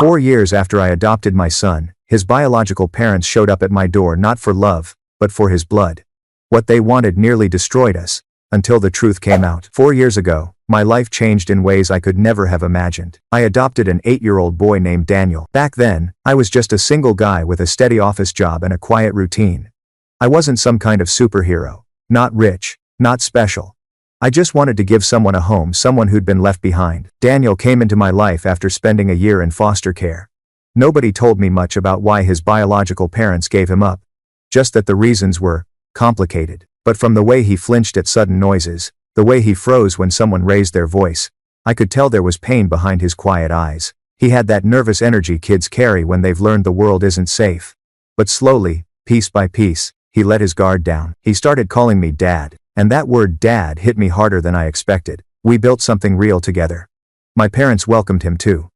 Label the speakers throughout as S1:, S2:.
S1: 4 years after I adopted my son, his biological parents showed up at my door not for love, but for his blood. What they wanted nearly destroyed us, until the truth came out. 4 years ago, my life changed in ways I could never have imagined. I adopted an 8-year-old boy named Daniel. Back then, I was just a single guy with a steady office job and a quiet routine. I wasn't some kind of superhero, not rich, not special. I just wanted to give someone a home, someone who'd been left behind. Daniel came into my life after spending a year in foster care. Nobody told me much about why his biological parents gave him up, just that the reasons were complicated. But from the way he flinched at sudden noises, the way he froze when someone raised their voice, I could tell there was pain behind his quiet eyes. He had that nervous energy kids carry when they've learned the world isn't safe. But slowly, piece by piece, he let his guard down. He started calling me Dad, and that word Dad hit me harder than I expected. We built something real together. My parents welcomed him too.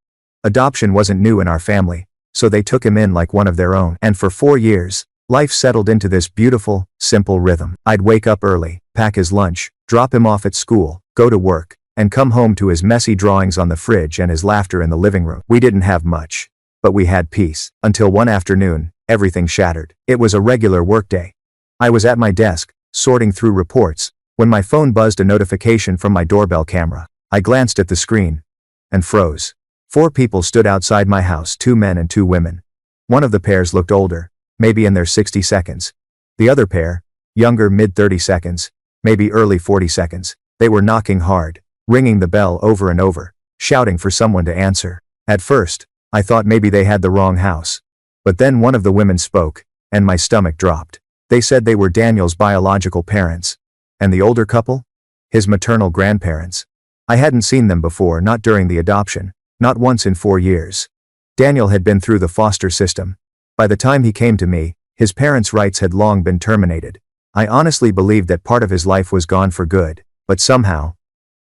S1: Adoption wasn't new in our family, so they took him in like one of their own. And for 4 years, life settled into this beautiful, simple rhythm. I'd wake up early, pack his lunch, drop him off at school, go to work, and come home to his messy drawings on the fridge and his laughter in the living room. We didn't have much, but we had peace. Until one afternoon, everything shattered. It was a regular workday. I was at my desk, sorting through reports, when my phone buzzed a notification from my doorbell camera. I glanced at the screen and froze. 4 people stood outside my house, 2 men and 2 women. One of the pairs looked older, maybe in their 60 seconds. The other pair, younger, mid-30 seconds, maybe early 40 seconds. They were knocking hard, ringing the bell over and over, shouting for someone to answer. At first, I thought maybe they had the wrong house. But then one of the women spoke, and my stomach dropped. They said they were Daniel's biological parents. And the older couple? His maternal grandparents. I hadn't seen them before, not during the adoption, not once in 4 years. Daniel had been through the foster system. By the time he came to me, his parents' rights had long been terminated. I honestly believed that part of his life was gone for good, but somehow,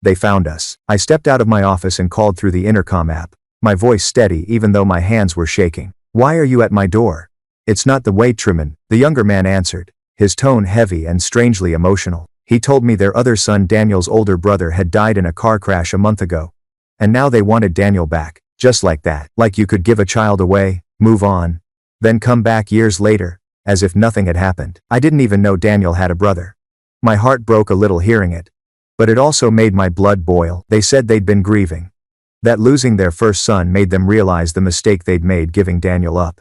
S1: they found us. I stepped out of my office and called through the intercom app, my voice steady even though my hands were shaking. "Why are you at my door?" "It's not the way, Truman," the younger man answered, his tone heavy and strangely emotional. He told me their other son, Daniel's older brother, had died in a car crash a month ago. And now they wanted Daniel back, just like that. Like you could give a child away, move on, then come back years later, as if nothing had happened. I didn't even know Daniel had a brother. My heart broke a little hearing it. But it also made my blood boil. They said they'd been grieving. That losing their first son made them realize the mistake they'd made giving Daniel up.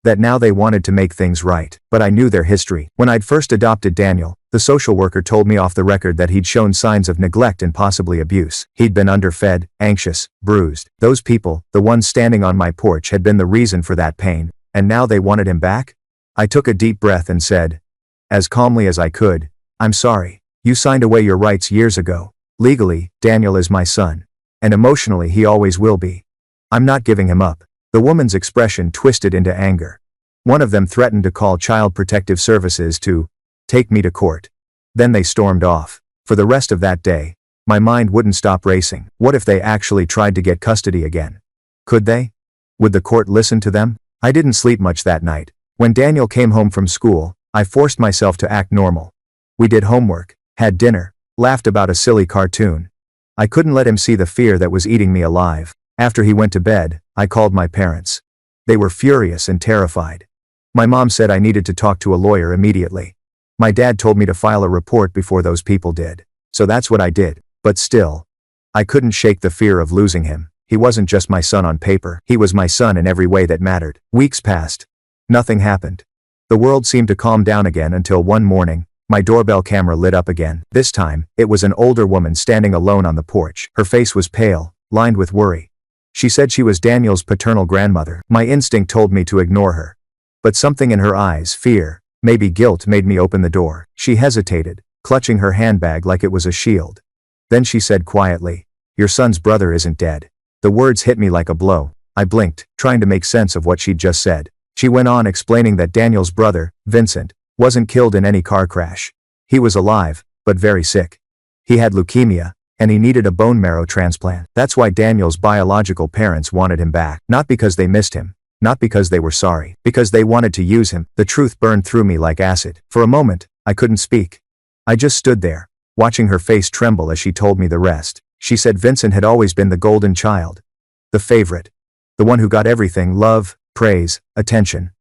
S1: That now they wanted to make things right. But I knew their history. When I'd first adopted Daniel, the social worker told me off the record that he'd shown signs of neglect and possibly abuse. He'd been underfed, anxious, bruised. Those people, the ones standing on my porch, had been the reason for that pain. And now they wanted him back? I took a deep breath and said, as calmly as I could, "I'm sorry. You signed away your rights years ago. Legally, Daniel is my son. And emotionally he always will be. I'm not giving him up." The woman's expression twisted into anger. One of them threatened to call Child Protective Services to take me to court. Then they stormed off. For the rest of that day, my mind wouldn't stop racing. What if they actually tried to get custody again? Could they? Would the court listen to them? I didn't sleep much that night. When Daniel came home from school, I forced myself to act normal. We did homework, had dinner, laughed about a silly cartoon. I couldn't let him see the fear that was eating me alive. After he went to bed, I called my parents. They were furious and terrified. My mom said I needed to talk to a lawyer immediately. My dad told me to file a report before those people did. So that's what I did. But still, I couldn't shake the fear of losing him. He wasn't just my son on paper. He was my son in every way that mattered. Weeks passed. Nothing happened. The world seemed to calm down again until one morning, my doorbell camera lit up again. This time, it was an older woman standing alone on the porch. Her face was pale, lined with worry. She said she was Daniel's paternal grandmother. My instinct told me to ignore her. But something in her eyes, fear, maybe guilt, made me open the door. She hesitated, clutching her handbag like it was a shield. Then she said quietly, "Your son's brother isn't dead." The words hit me like a blow. I blinked, trying to make sense of what she'd just said. She went on explaining that Daniel's brother, Vincent, wasn't killed in any car crash. He was alive, but very sick. He had leukemia, and he needed a bone marrow transplant. That's why Daniel's biological parents wanted him back. Not because they missed him, not because they were sorry, because they wanted to use him. The truth burned through me like acid. For a moment, I couldn't speak. I just stood there, watching her face tremble as she told me the rest. She said Vincent had always been the golden child. The favorite. The one who got everything: love, praise, attention.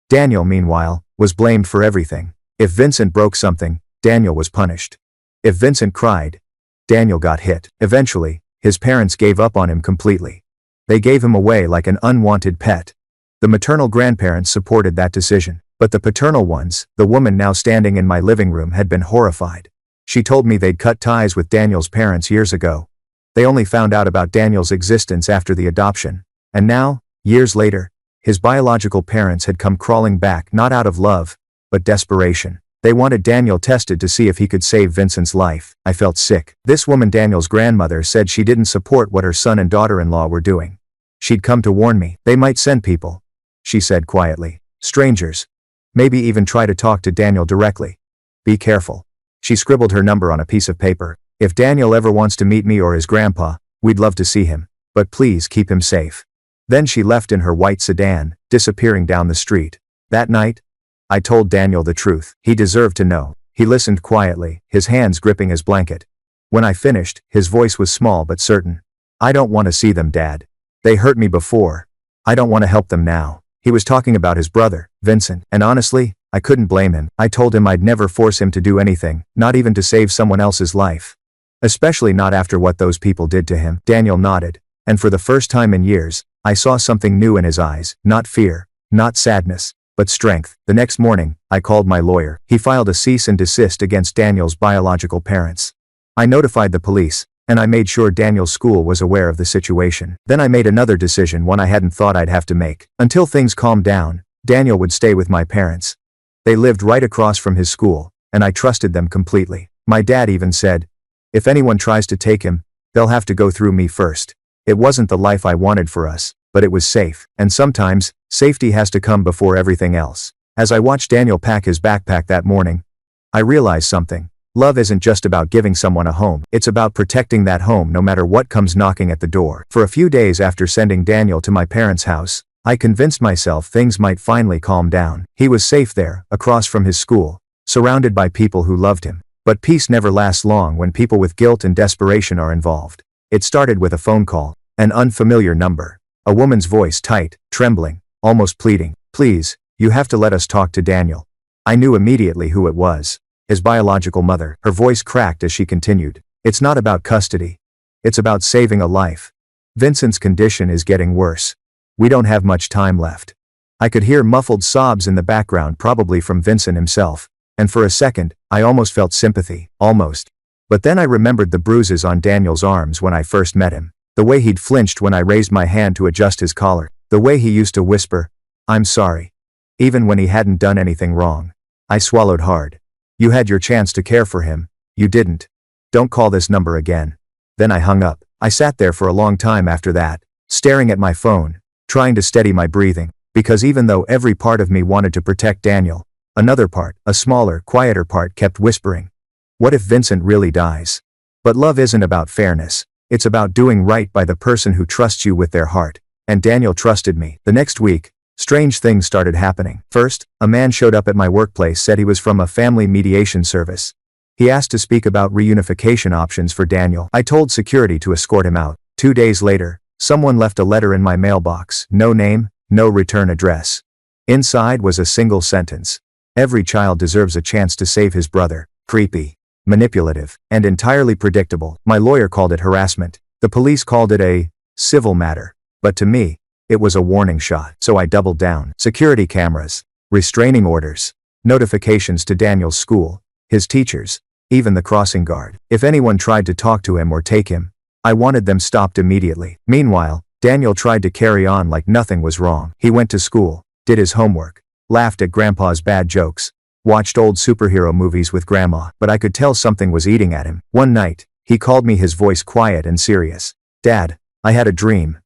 S1: Daniel, meanwhile, was blamed for everything. If Vincent broke something, Daniel was punished. If Vincent cried, Daniel got hit. Eventually, his parents gave up on him completely. They gave him away like an unwanted pet. The maternal grandparents supported that decision, but the paternal ones, the woman now standing in my living room, had been horrified. She told me they'd cut ties with Daniel's parents years ago. They only found out about Daniel's existence after the adoption. And now, years later, his biological parents had come crawling back, not out of love, but desperation. They wanted Daniel tested to see if he could save Vincent's life. I felt sick. This woman, Daniel's grandmother, said she didn't support what her son and daughter-in-law were doing. She'd come to warn me. They might send people, she said quietly. Strangers. Maybe even try to talk to Daniel directly. Be careful. She scribbled her number on a piece of paper. If Daniel ever wants to meet me or his grandpa, we'd love to see him. But please keep him safe. Then she left in her white sedan, disappearing down the street. That night, I told Daniel the truth. He deserved to know. He listened quietly, his hands gripping his blanket. When I finished, his voice was small but certain. I don't want to see them, Dad. They hurt me before. I don't want to help them now. He was talking about his brother, Vincent, and honestly, I couldn't blame him. I told him I'd never force him to do anything, not even to save someone else's life. Especially not after what those people did to him. Daniel nodded, and for the first time in years, I saw something new in his eyes. Not fear, not sadness, but strength. The next morning, I called my lawyer. He filed a cease and desist against Daniel's biological parents. I notified the police, and I made sure Daniel's school was aware of the situation. Then I made another decision, one I hadn't thought I'd have to make. Until things calmed down, Daniel would stay with my parents. They lived right across from his school, and I trusted them completely. My dad even said, if anyone tries to take him, they'll have to go through me first. It wasn't the life I wanted for us, but it was safe. And sometimes, safety has to come before everything else. As I watched Daniel pack his backpack that morning, I realized something. Love isn't just about giving someone a home. It's about protecting that home no matter what comes knocking at the door. For a few days after sending Daniel to my parents' house, I convinced myself things might finally calm down. He was safe there, across from his school, surrounded by people who loved him. But peace never lasts long when people with guilt and desperation are involved. It started with a phone call, an unfamiliar number. A woman's voice, tight, trembling, almost pleading. Please, you have to let us talk to Daniel. I knew immediately who it was. His biological mother. Her voice cracked as she continued. It's not about custody. It's about saving a life. Vincent's condition is getting worse. We don't have much time left. I could hear muffled sobs in the background, probably from Vincent himself. And for a second, I almost felt sympathy. Almost. But then I remembered the bruises on Daniel's arms when I first met him. The way he'd flinched when I raised my hand to adjust his collar. The way he used to whisper, I'm sorry. Even when he hadn't done anything wrong. I swallowed hard. You had your chance to care for him. You didn't. Don't call this number again. Then I hung up. I sat there for a long time after that, staring at my phone, trying to steady my breathing, because even though every part of me wanted to protect Daniel, another part, a smaller, quieter part, kept whispering, what if Vincent really dies? But love isn't about fairness. It's about doing right by the person who trusts you with their heart. And Daniel trusted me. The next week, strange things started happening. First, a man showed up at my workplace, said he was from a family mediation service. He asked to speak about reunification options for Daniel. I told security to escort him out. 2 days later, someone left a letter in my mailbox. No name, no return address. Inside was a single sentence. Every child deserves a chance to save his brother. Creepy, manipulative, and entirely predictable. My lawyer called it harassment. The police called it a civil matter. But to me, it was a warning shot. So I doubled down. Security cameras, restraining orders, notifications to Daniel's school, his teachers, even the crossing guard. If anyone tried to talk to him or take him, I wanted them stopped immediately. Meanwhile, Daniel tried to carry on like nothing was wrong. He went to school, did his homework, laughed at Grandpa's bad jokes, watched old superhero movies with Grandma. But I could tell something was eating at him. One night, he called me, his voice quiet and serious. Dad, I had a dream.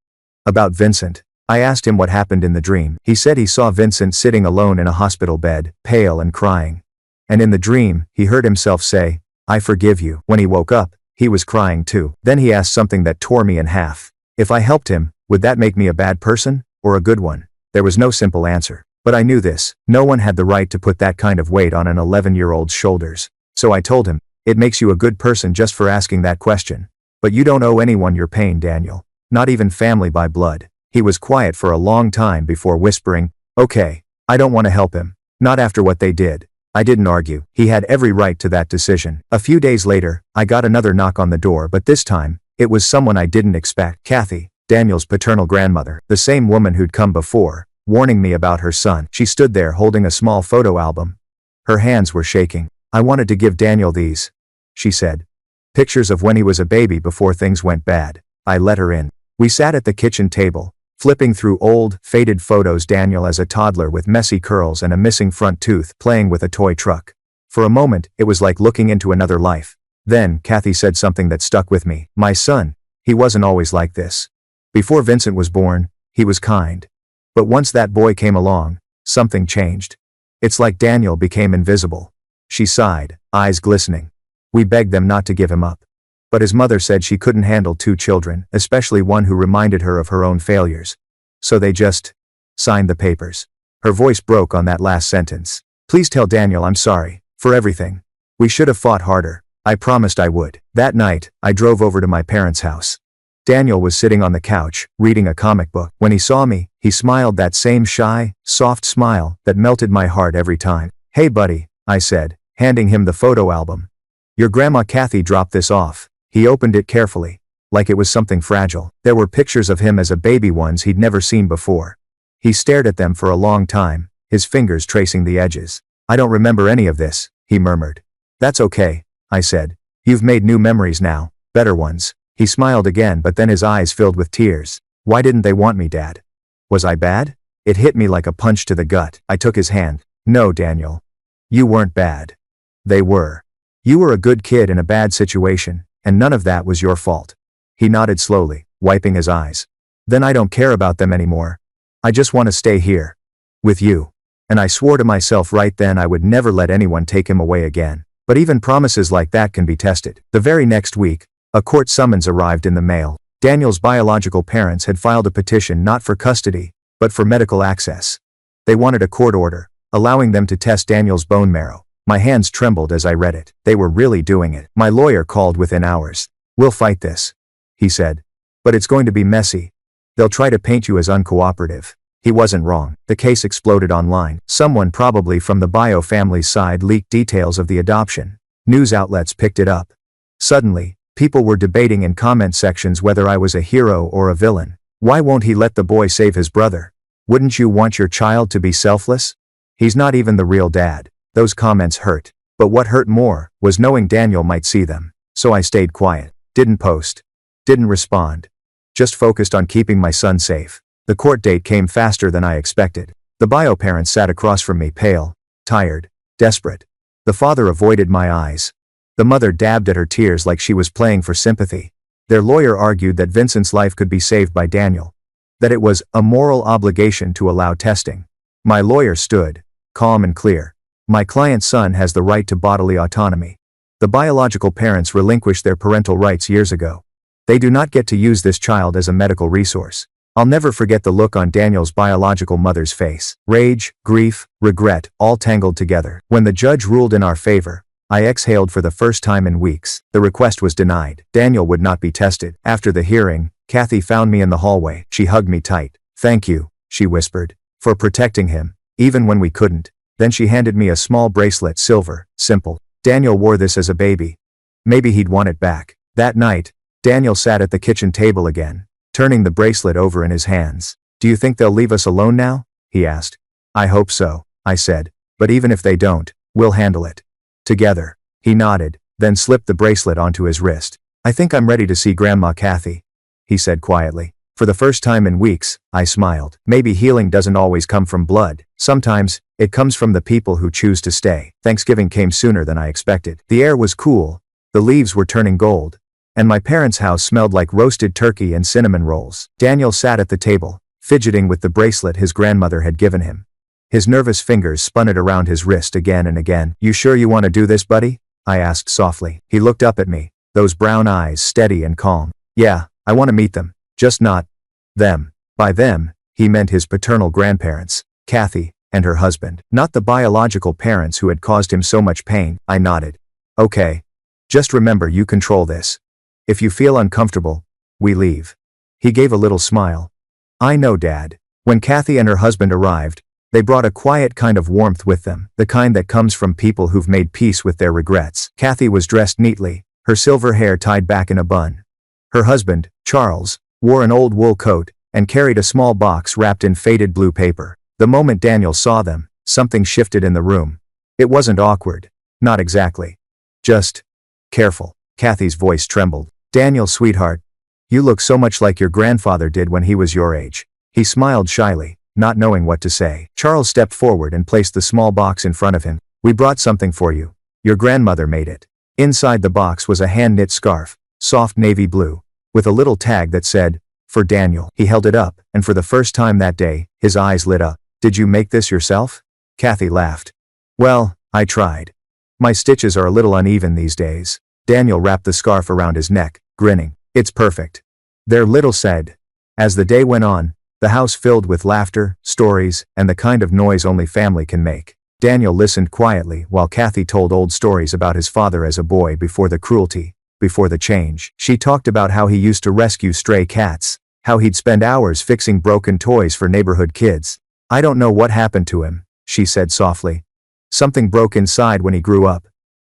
S1: About Vincent. I asked him what happened in the dream. He said he saw Vincent sitting alone in a hospital bed, pale and crying. And in the dream, he heard himself say, I forgive you. When he woke up, he was crying too. Then he asked something that tore me in half. If I helped him, would that make me a bad person, or a good one? There was no simple answer. But I knew this. No one had the right to put that kind of weight on an 11-year-old's shoulders. So I told him, it makes you a good person just for asking that question. But you don't owe anyone your pain, Daniel. Not even family by blood. He was quiet for a long time before whispering, "Okay, I don't want to help him. Not after what they did." I didn't argue. He had every right to that decision. A few days later, I got another knock on the door, but this time, it was someone I didn't expect. Kathy, Daniel's paternal grandmother, the same woman who'd come before, warning me about her son. She stood there holding a small photo album. Her hands were shaking. "I wanted to give Daniel these," she said. "Pictures of when he was a baby before things went bad." I let her in. We sat at the kitchen table, flipping through old, faded photos. Daniel as a toddler with messy curls and a missing front tooth, playing with a toy truck. For a moment, it was like looking into another life. Then, Kathy said something that stuck with me. "My son, he wasn't always like this. Before Vincent was born, he was kind. But once that boy came along, something changed. It's like Daniel became invisible." She sighed, eyes glistening. "We begged them not to give him up. But his mother said she couldn't handle 2 children, especially one who reminded her of her own failures. So they just signed the papers." Her voice broke on that last sentence. "Please tell Daniel I'm sorry, for everything. We should have fought harder." I promised I would. That night, I drove over to my parents' house. Daniel was sitting on the couch, reading a comic book. When he saw me, he smiled, that same shy, soft smile that melted my heart every time. "Hey buddy," I said, handing him the photo album. "Your grandma Kathy dropped this off." He opened it carefully, like it was something fragile. There were pictures of him as a baby, ones he'd never seen before. He stared at them for a long time, his fingers tracing the edges. "I don't remember any of this," he murmured. "That's okay," I said. "You've made new memories now, better ones." He smiled again, but then his eyes filled with tears. "Why didn't they want me, Dad? Was I bad?" It hit me like a punch to the gut. I took his hand. "No, Daniel. You weren't bad. They were. You were a good kid in a bad situation, and none of that was your fault." He nodded slowly, wiping his eyes. "Then I don't care about them anymore. I just want to stay here. With you." And I swore to myself right then I would never let anyone take him away again. But even promises like that can be tested. The very next week, a court summons arrived in the mail. Daniel's biological parents had filed a petition not for custody, but for medical access. They wanted a court order, allowing them to test Daniel's bone marrow. My hands trembled as I read it. They were really doing it. My lawyer called within hours. "We'll fight this," he said. "But it's going to be messy. They'll try to paint you as uncooperative." He wasn't wrong. The case exploded online. Someone, probably from the bio family's side, leaked details of the adoption. News outlets picked it up. Suddenly, people were debating in comment sections whether I was a hero or a villain. "Why won't he let the boy save his brother? Wouldn't you want your child to be selfless? He's not even the real dad." Those comments hurt. But what hurt more was knowing Daniel might see them. So I stayed quiet. Didn't post. Didn't respond. Just focused on keeping my son safe. The court date came faster than I expected. The bio parents sat across from me, pale, tired, desperate. The father avoided my eyes. The mother dabbed at her tears like she was playing for sympathy. Their lawyer argued that Vincent's life could be saved by Daniel. That it was a moral obligation to allow testing. My lawyer stood, calm and clear. "My client's son has the right to bodily autonomy. The biological parents relinquished their parental rights years ago. They do not get to use this child as a medical resource." I'll never forget the look on Daniel's biological mother's face. Rage, grief, regret, all tangled together. When the judge ruled in our favor, I exhaled for the first time in weeks. The request was denied. Daniel would not be tested. After the hearing, Kathy found me in the hallway. She hugged me tight. "Thank you," she whispered, "for protecting him, even when we couldn't." Then she handed me a small bracelet, silver, simple. Daniel wore this as a baby. Maybe he'd want it back. That night, Daniel sat at the kitchen table again, turning the bracelet over in his hands. "Do you think they'll leave us alone now?" he asked. "I hope so," I said. "But even if they don't, we'll handle it. Together." He nodded, then slipped the bracelet onto his wrist. "I think I'm ready to see Grandma Kathy," he said quietly. For the first time in weeks, I smiled. Maybe healing doesn't always come from blood. Sometimes, it comes from the people who choose to stay. Thanksgiving came sooner than I expected. The air was cool, the leaves were turning gold, and my parents' house smelled like roasted turkey and cinnamon rolls. Daniel sat at the table, fidgeting with the bracelet his grandmother had given him. His nervous fingers spun it around his wrist again and again. "You sure you want to do this, buddy?" I asked softly. He looked up at me, those brown eyes steady and calm. "Yeah, I want to meet them. Just not them." By them, he meant his paternal grandparents, Kathy, and her husband. Not the biological parents who had caused him so much pain. I nodded. "Okay. Just remember you control this. If you feel uncomfortable, we leave." He gave a little smile. I know, Dad. When Kathy and her husband arrived, they brought a quiet kind of warmth with them, the kind that comes from people who've made peace with their regrets. Kathy was dressed neatly, her silver hair tied back in a bun. Her husband, Charles, wore an old wool coat and carried a small box wrapped in faded blue paper. The moment Daniel saw them, something shifted in the room. It wasn't awkward. Not exactly. Just careful. Kathy's voice trembled. Daniel, sweetheart. You look so much like your grandfather did when he was your age. He smiled shyly, not knowing what to say. Charles stepped forward and placed the small box in front of him. We brought something for you. Your grandmother made it. Inside the box was a hand-knit scarf, soft navy blue, with a little tag that said, "For Daniel." He held it up, and for the first time that day, his eyes lit up. Did you make this yourself? Kathy laughed. Well, I tried. My stitches are a little uneven these days. Daniel wrapped the scarf around his neck, grinning. It's perfect. They're little said. As the day went on, the house filled with laughter, stories, and the kind of noise only family can make. Daniel listened quietly while Kathy told old stories about his father as a boy before the cruelty, before the change. She talked about how he used to rescue stray cats, how he'd spend hours fixing broken toys for neighborhood kids. I don't know what happened to him, she said softly. Something broke inside when he grew up.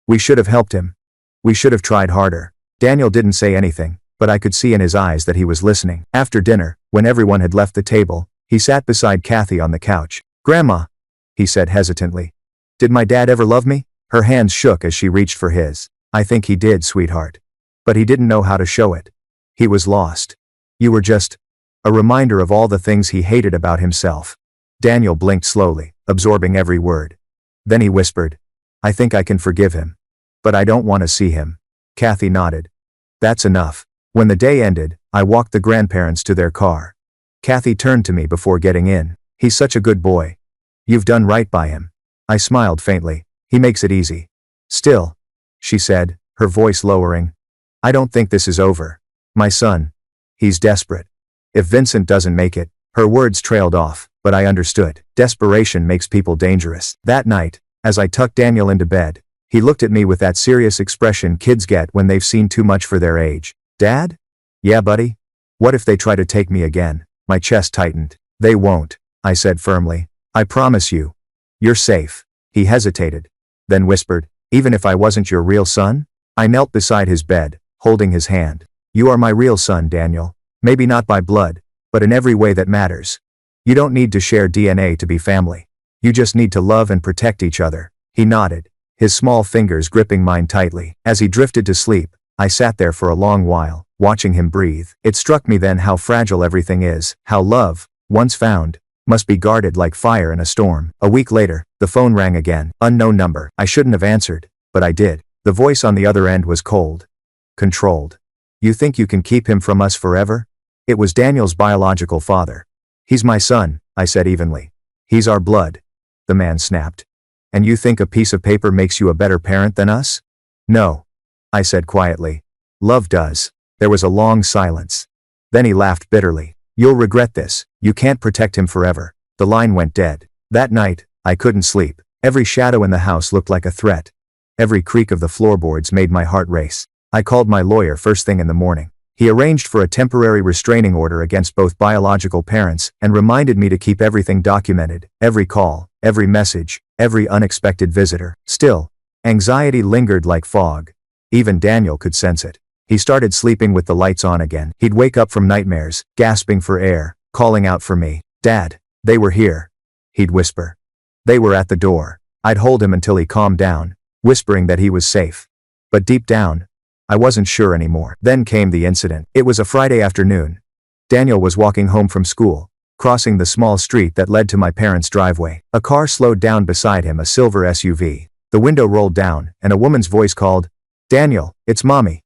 S1: We should have helped him. We should have tried harder. Daniel didn't say anything, but I could see in his eyes that he was listening. After dinner, when everyone had left the table, he sat beside Kathy on the couch. Grandma, he said hesitantly. Did my dad ever love me? Her hands shook as she reached for his. I think he did, sweetheart. But he didn't know how to show it. He was lost. You were just a reminder of all the things he hated about himself. Daniel blinked slowly, absorbing every word. Then he whispered, I think I can forgive him. But I don't want to see him. Kathy nodded. That's enough. When the day ended, I walked the grandparents to their car. Kathy turned to me before getting in. He's such a good boy. You've done right by him. I smiled faintly. He makes it easy. Still, she said, her voice lowering. I don't think this is over. My son. He's desperate. If Vincent doesn't make it, her words trailed off, but I understood. Desperation makes people dangerous. That night, as I tucked Daniel into bed, he looked at me with that serious expression kids get when they've seen too much for their age. Dad? Yeah, buddy? What if they try to take me again? My chest tightened. They won't, I said firmly. I promise you. You're safe. He hesitated, then whispered, even if I wasn't your real son? I knelt beside his bed, holding his hand. You are my real son, Daniel. Maybe not by blood, but in every way that matters. You don't need to share DNA to be family. You just need to love and protect each other. He nodded, his small fingers gripping mine tightly. As he drifted to sleep, I sat there for a long while, watching him breathe. It struck me then how fragile everything is, how love, once found, must be guarded like fire in a storm. A week later, the phone rang again. Unknown number. I shouldn't have answered, but I did. The voice on the other end was cold. Controlled. You think you can keep him from us forever? It was Daniel's biological father. He's my son, I said evenly. He's our blood. The man snapped. And you think a piece of paper makes you a better parent than us? No. I said quietly. Love does. There was a long silence. Then he laughed bitterly. You'll regret this. You can't protect him forever. The line went dead. That night, I couldn't sleep. Every shadow in the house looked like a threat. Every creak of the floorboards made my heart race. I called my lawyer first thing in the morning. He arranged for a temporary restraining order against both biological parents and reminded me to keep everything documented, every call, every message, every unexpected visitor. Still, anxiety lingered like fog. Even Daniel could sense it. He started sleeping with the lights on again. He'd wake up from nightmares, gasping for air, calling out for me. Dad, they were here. He'd whisper. They were at the door. I'd hold him until he calmed down, whispering that he was safe. But deep down, I wasn't sure anymore. Then came the incident. It was a Friday afternoon. Daniel was walking home from school, crossing the small street that led to my parents' driveway. A car slowed down beside him, a silver SUV. The window rolled down, and a woman's voice called, Daniel, it's Mommy.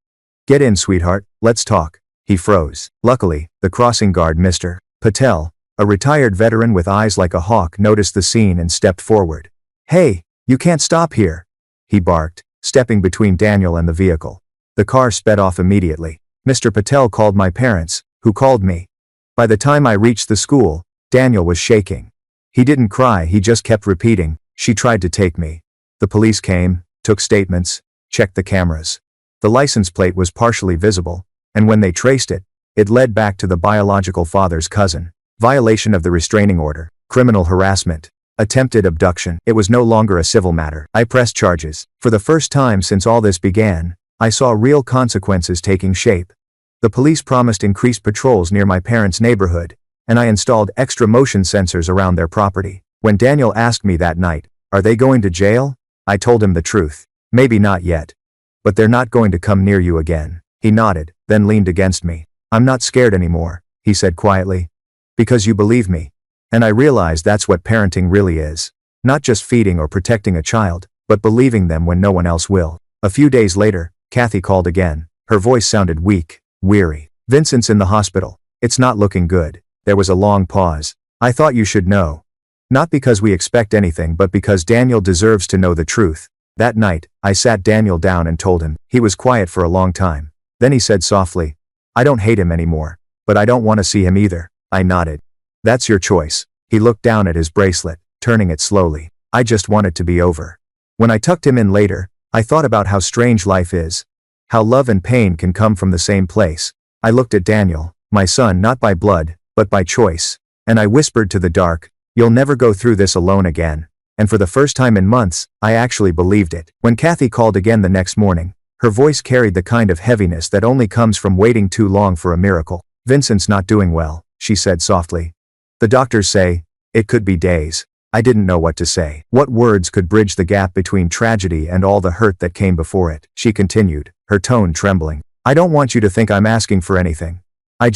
S1: Get in, sweetheart, let's talk. He froze. Luckily, the crossing guard, Mr. Patel, a retired veteran with eyes like a hawk, noticed the scene and stepped forward. Hey, you can't stop here, he barked, stepping between Daniel and the vehicle. The car sped off immediately. Mr. Patel called my parents, who called me. By the time I reached the school, Daniel was shaking. He didn't cry, he just kept repeating, she tried to take me. The police came, took statements, checked the cameras. The license plate was partially visible, and when they traced it, it led back to the biological father's cousin. Violation of the restraining order. Criminal harassment. Attempted abduction. It was no longer a civil matter. I pressed charges. For the first time since all this began, I saw real consequences taking shape. The police promised increased patrols near my parents' neighborhood, and I installed extra motion sensors around their property. When Daniel asked me that night, "Are they going to jail?" I told him the truth. "Maybe not yet. But they're not going to come near you again." He nodded, then leaned against me. "I'm not scared anymore," he said quietly. "Because you believe me." And I realized that's what parenting really is. Not just feeding or protecting a child, but believing them when no one else will. A few days later, Kathy called again. Her voice sounded weak, weary. "Vincent's in the hospital. It's not looking good." There was a long pause. "I thought you should know. Not because we expect anything but because Daniel deserves to know the truth." That night, I sat Daniel down and told him. He was quiet for a long time. Then he said softly, "I don't hate him anymore. But I don't want to see him either." I nodded. "That's your choice." He looked down at his bracelet, turning it slowly. "I just want it to be over." When I tucked him in later, I thought about how strange life is. How love and pain can come from the same place. I looked at Daniel, my son, not by blood, but by choice. And I whispered to the dark, "You'll never go through this alone again." And for the first time in months, I actually believed it. When Kathy called again the next morning, her voice carried the kind of heaviness that only comes from waiting too long for a miracle. "Vincent's not doing well," she said softly. "The doctors say it could be days." I didn't know what to say. What words could bridge the gap between tragedy and all the hurt that came before it? She continued, her tone trembling. "I don't want you to think I'm asking for anything. I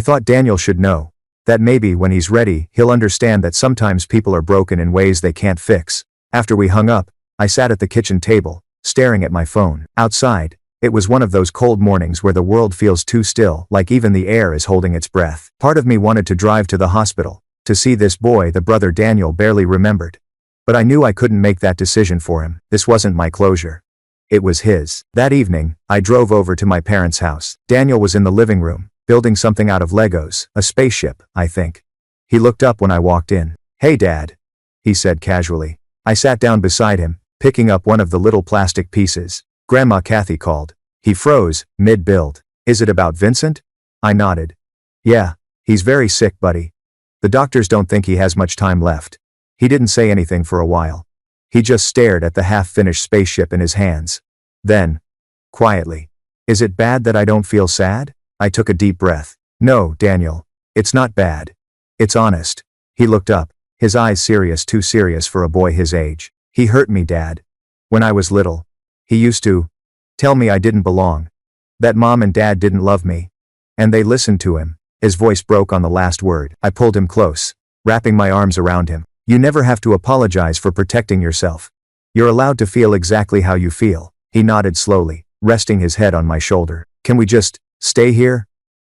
S1: thought Daniel should know. That maybe when he's ready, he'll understand that sometimes people are broken in ways they can't fix." After we hung up, I sat at the kitchen table, staring at my phone. Outside, it was one of those cold mornings where the world feels too still, like even the air is holding its breath. Part of me wanted to drive to the hospital, to see this boy the brother Daniel barely remembered. But I knew I couldn't make that decision for him. This wasn't my closure. It was his. That evening, I drove over to my parents' house. Daniel was in the living room, building something out of Legos, a spaceship, I think. He looked up when I walked in. "Hey Dad," he said casually. I sat down beside him, picking up one of the little plastic pieces. "Grandma," Kathy called. He froze, mid-build. "Is it about Vincent?" I nodded. "Yeah, he's very sick, buddy. The doctors don't think he has much time left." He didn't say anything for a while. He just stared at the half-finished spaceship in his hands. Then, quietly, "Is it bad that I don't feel sad?" I took a deep breath. "No, Daniel. It's not bad. It's honest." He looked up, his eyes serious, too serious for a boy his age. "He hurt me, Dad. When I was little. He used to tell me I didn't belong. That Mom and Dad didn't love me. And they listened to him." His voice broke on the last word. I pulled him close, wrapping my arms around him. "You never have to apologize for protecting yourself. You're allowed to feel exactly how you feel." He nodded slowly, resting his head on my shoulder. "Can we just stay here?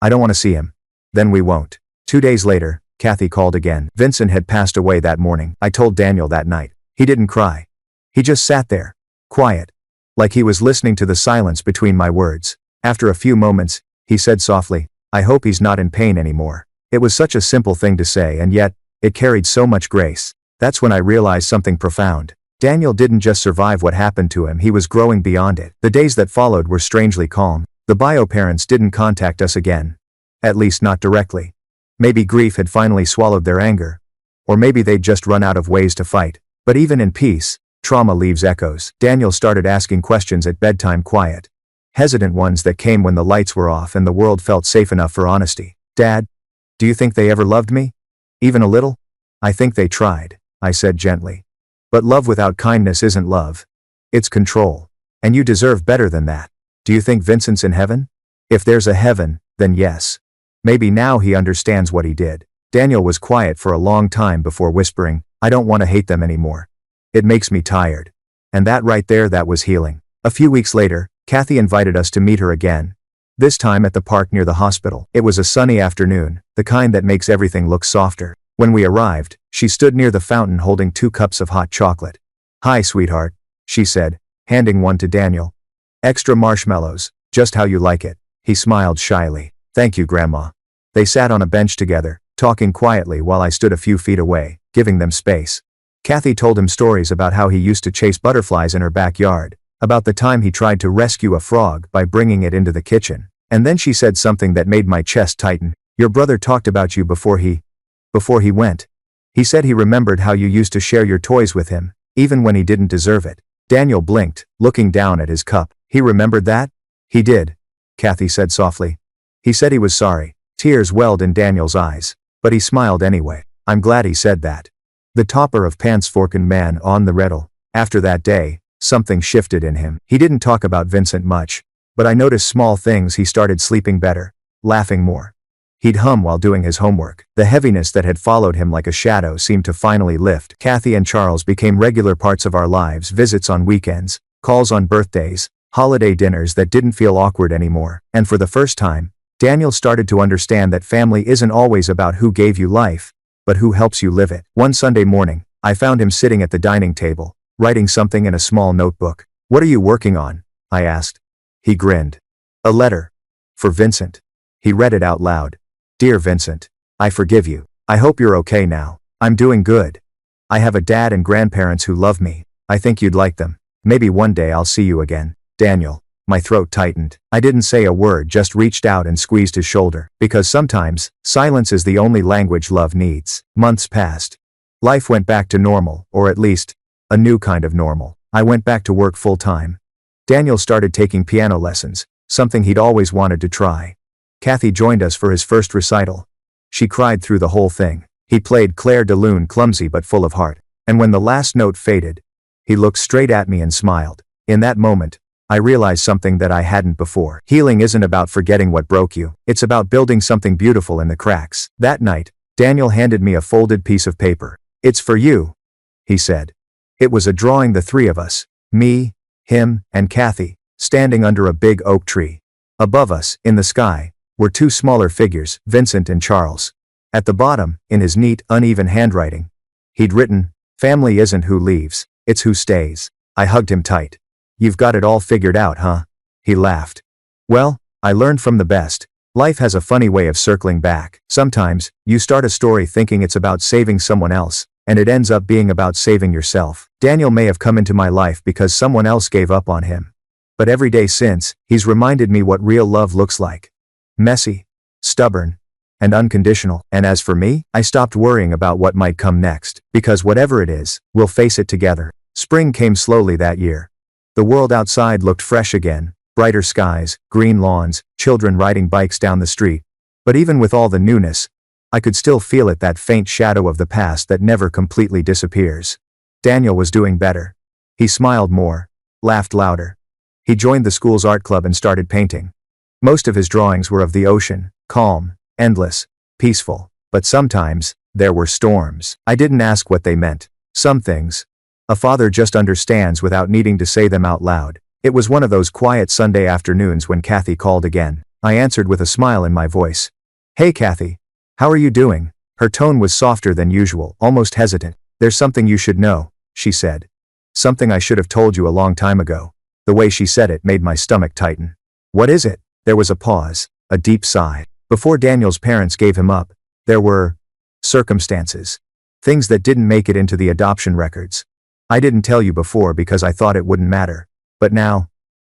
S1: I don't want to see him." "Then we won't." 2 days later, Kathy called again. Vincent had passed away that morning. I told Daniel that night. He didn't cry. He just sat there, quiet, like he was listening to the silence between my words. After a few moments, he said softly, "I hope he's not in pain anymore." It was such a simple thing to say, and yet, it carried so much grace. That's when I realized something profound. Daniel didn't just survive what happened to him, he was growing beyond it. The days that followed were strangely calm. The bio parents didn't contact us again. At least not directly. Maybe grief had finally swallowed their anger. Or maybe they'd just run out of ways to fight. But even in peace, trauma leaves echoes. Daniel started asking questions at bedtime, quiet, hesitant ones that came when the lights were off and the world felt safe enough for honesty. "Dad, do you think they ever loved me? Even a little?" "I think they tried," I said gently. "But love without kindness isn't love. It's control. And you deserve better than that." "Do you think Vincent's in heaven?" "If there's a heaven, then yes. Maybe now he understands what he did." Daniel was quiet for a long time before whispering, "I don't want to hate them anymore. It makes me tired." And that right there, that was healing. A few weeks later, Kathy invited us to meet her again. This time at the park near the hospital. It was a sunny afternoon, the kind that makes everything look softer. When we arrived, she stood near the fountain holding 2 cups of hot chocolate. "Hi, sweetheart," she said, handing one to Daniel. "Extra marshmallows, just how you like it." He smiled shyly. "Thank you, Grandma." They sat on a bench together, talking quietly while I stood a few feet away, giving them space. Kathy told him stories about how he used to chase butterflies in her backyard, about the time he tried to rescue a frog by bringing it into the kitchen. And then she said something that made my chest tighten. Your brother talked about you before he went. He said he remembered how you used to share your toys with him, even when he didn't deserve it. Daniel blinked, looking down at his cup. He remembered that? He did, Kathy said softly. He said he was sorry. Tears welled in Daniel's eyes. But he smiled anyway. I'm glad he said that. The topper of pants forkin' man on the riddle. After that day, something shifted in him. He didn't talk about Vincent much, but I noticed small things. He started sleeping better, laughing more. He'd hum while doing his homework. The heaviness that had followed him like a shadow seemed to finally lift. Kathy and Charles became regular parts of our lives, visits on weekends, calls on birthdays, holiday dinners that didn't feel awkward anymore. And for the first time, Daniel started to understand that family isn't always about who gave you life, but who helps you live it. One Sunday morning, I found him sitting at the dining table, writing something in a small notebook. What are you working on? I asked. He grinned. A letter. For Vincent. He read it out loud. Dear Vincent, I forgive you. I hope you're okay now. I'm doing good. I have a dad and grandparents who love me. I think you'd like them. Maybe one day I'll see you again. Daniel. My throat tightened. I didn't say a word, just reached out and squeezed his shoulder. Because sometimes, silence is the only language love needs. Months passed. Life went back to normal, or at least, a new kind of normal. I went back to work full time. Daniel started taking piano lessons, something he'd always wanted to try. Kathy joined us for his first recital. She cried through the whole thing. He played Claire de Lune, clumsy but full of heart. And when the last note faded, he looked straight at me and smiled. In that moment, I realized something that I hadn't before. Healing isn't about forgetting what broke you. It's about building something beautiful in the cracks. That night, Daniel handed me a folded piece of paper. It's for you, he said. It was a drawing, the three of us, me, him, and Kathy, standing under a big oak tree. Above us, in the sky, were two smaller figures, Vincent and Charles. At the bottom, in his neat, uneven handwriting, he'd written, "Family isn't who leaves, it's who stays." I hugged him tight. You've got it all figured out, huh? He laughed. Well, I learned from the best. Life has a funny way of circling back. Sometimes, you start a story thinking it's about saving someone else, and it ends up being about saving yourself. Daniel may have come into my life because someone else gave up on him. But every day since, he's reminded me what real love looks like. Messy, stubborn, and unconditional. And as for me, I stopped worrying about what might come next, because whatever it is, we'll face it together. Spring came slowly that year. The world outside looked fresh again, brighter skies, green lawns, children riding bikes down the street. But even with all the newness, I could still feel it, that faint shadow of the past that never completely disappears. Daniel was doing better. He smiled more, laughed louder. He joined the school's art club and started painting. Most of his drawings were of the ocean, calm, endless, peaceful. But sometimes, there were storms. I didn't ask what they meant. Some things, a father just understands without needing to say them out loud. It was one of those quiet Sunday afternoons when Kathy called again. I answered with a smile in my voice. Hey Kathy. How are you doing? Her tone was softer than usual, almost hesitant. There's something you should know, she said. Something I should have told you a long time ago. The way she said it made my stomach tighten. What is it? There was a pause, a deep sigh. Before Daniel's parents gave him up, there were circumstances. Things that didn't make it into the adoption records. I didn't tell you before because I thought it wouldn't matter. But now,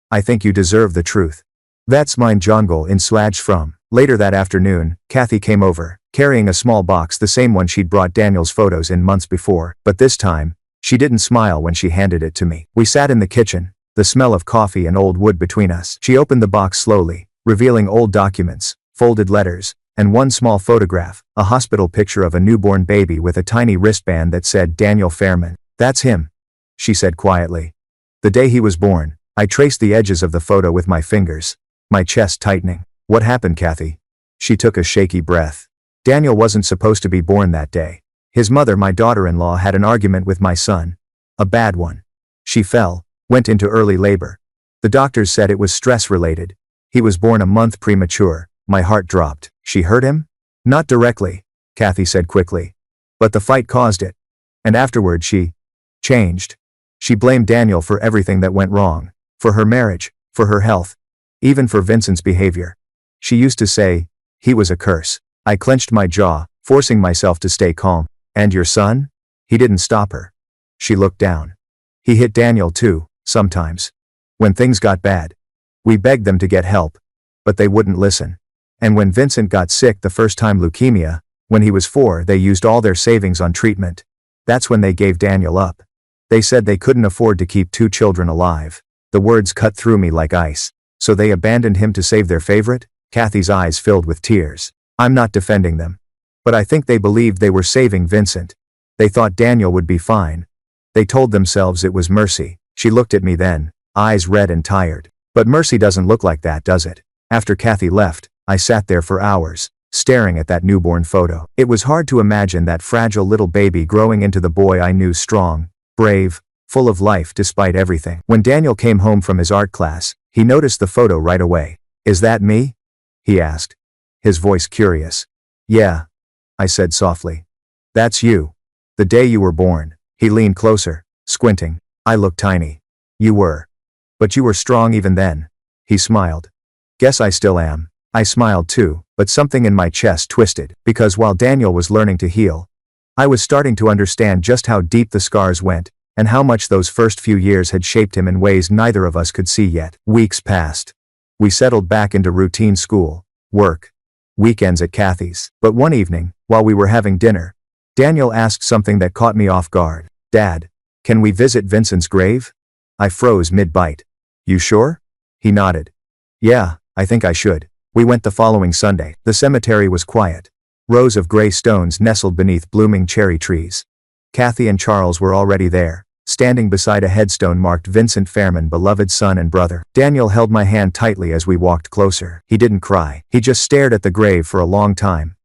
S1: I think you deserve the truth. That's mein Jongol in Swaj from. Later that afternoon, Kathy came over, carrying a small box, the same one she'd brought Daniel's photos in months before. But this time, she didn't smile when she handed it to me. We sat in the kitchen, the smell of coffee and old wood between us. She opened the box slowly, revealing old documents, folded letters, and one small photograph, a hospital picture of a newborn baby with a tiny wristband that said Daniel Fairman. That's him, she said quietly. The day he was born. I traced the edges of the photo with my fingers, my chest tightening. What happened, Kathy? She took a shaky breath. Daniel wasn't supposed to be born that day. His mother, my daughter-in-law, had an argument with my son. A bad one. She fell, went into early labor. The doctors said it was stress-related. He was born a month premature. My heart dropped. She hurt him? Not directly, Kathy said quickly. But the fight caused it. And afterward she changed. She blamed Daniel for everything that went wrong. For her marriage, for her health, even for Vincent's behavior. She used to say, he was a curse. I clenched my jaw, forcing myself to stay calm. And your son? He didn't stop her. She looked down. He hit Daniel too, sometimes. When things got bad. We begged them to get help. But they wouldn't listen. And when Vincent got sick the first time, leukemia, when he was 4, they used all their savings on treatment. That's when they gave Daniel up. They said they couldn't afford to keep 2 children alive. The words cut through me like ice. So they abandoned him to save their favorite? Kathy's eyes filled with tears. I'm not defending them. But I think they believed they were saving Vincent. They thought Daniel would be fine. They told themselves it was mercy. She looked at me then, eyes red and tired. But mercy doesn't look like that, does it? After Kathy left, I sat there for hours, staring at that newborn photo. It was hard to imagine that fragile little baby growing into the boy I knew, strong, brave, full of life despite everything. When Daniel came home from his art class, he noticed the photo right away. Is that me? He asked, his voice curious. Yeah, I said softly. That's you. The day you were born. He leaned closer, squinting. I looked tiny. You were. But you were strong even then. He smiled. Guess I still am. I smiled too, but something in my chest twisted, because while Daniel was learning to heal, I was starting to understand just how deep the scars went, and how much those first few years had shaped him in ways neither of us could see yet. Weeks passed. We settled back into routine school, work, weekends at Kathy's. But one evening, while we were having dinner, Daniel asked something that caught me off guard. Dad, can we visit Vincent's grave? I froze mid-bite. You sure? He nodded. Yeah, I think I should. We went the following Sunday. The cemetery was quiet. Rows of gray stones nestled beneath blooming cherry trees. Kathy and Charles were already there, standing beside a headstone marked Vincent Fairman, beloved son and brother. Daniel held my hand tightly as we walked closer. He didn't cry. He just stared at the grave for a long time,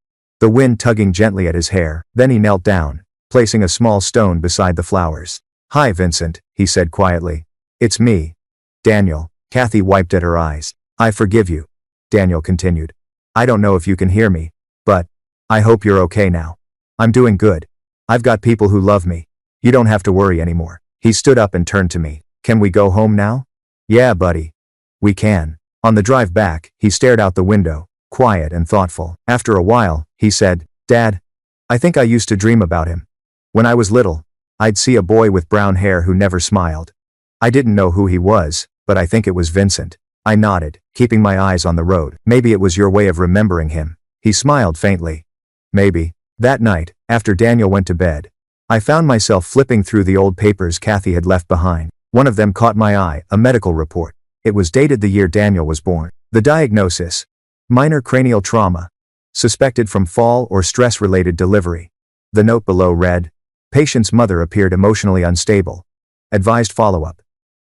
S1: the wind tugging gently at his hair. Then he knelt down, placing a small stone beside the flowers. Hi, Vincent, he said quietly. It's me, Daniel. Kathy wiped at her eyes. I forgive you, Daniel continued. I don't know if you can hear me, but I hope you're okay now. I'm doing good. I've got people who love me. You don't have to worry anymore. He stood up and turned to me. Can we go home now? Yeah, buddy. We can. On the drive back, he stared out the window, quiet and thoughtful. After a while, he said, Dad, I think I used to dream about him. When I was little, I'd see a boy with brown hair who never smiled. I didn't know who he was, but I think it was Vincent. I nodded, keeping my eyes on the road. Maybe it was your way of remembering him. He smiled faintly. Maybe. That night, after Daniel went to bed, I found myself flipping through the old papers Kathy had left behind. One of them caught my eye, a medical report. It was dated the year Daniel was born. The diagnosis: minor cranial trauma, suspected from fall or stress-related delivery. The note below read, patient's mother appeared emotionally unstable. Advised follow-up.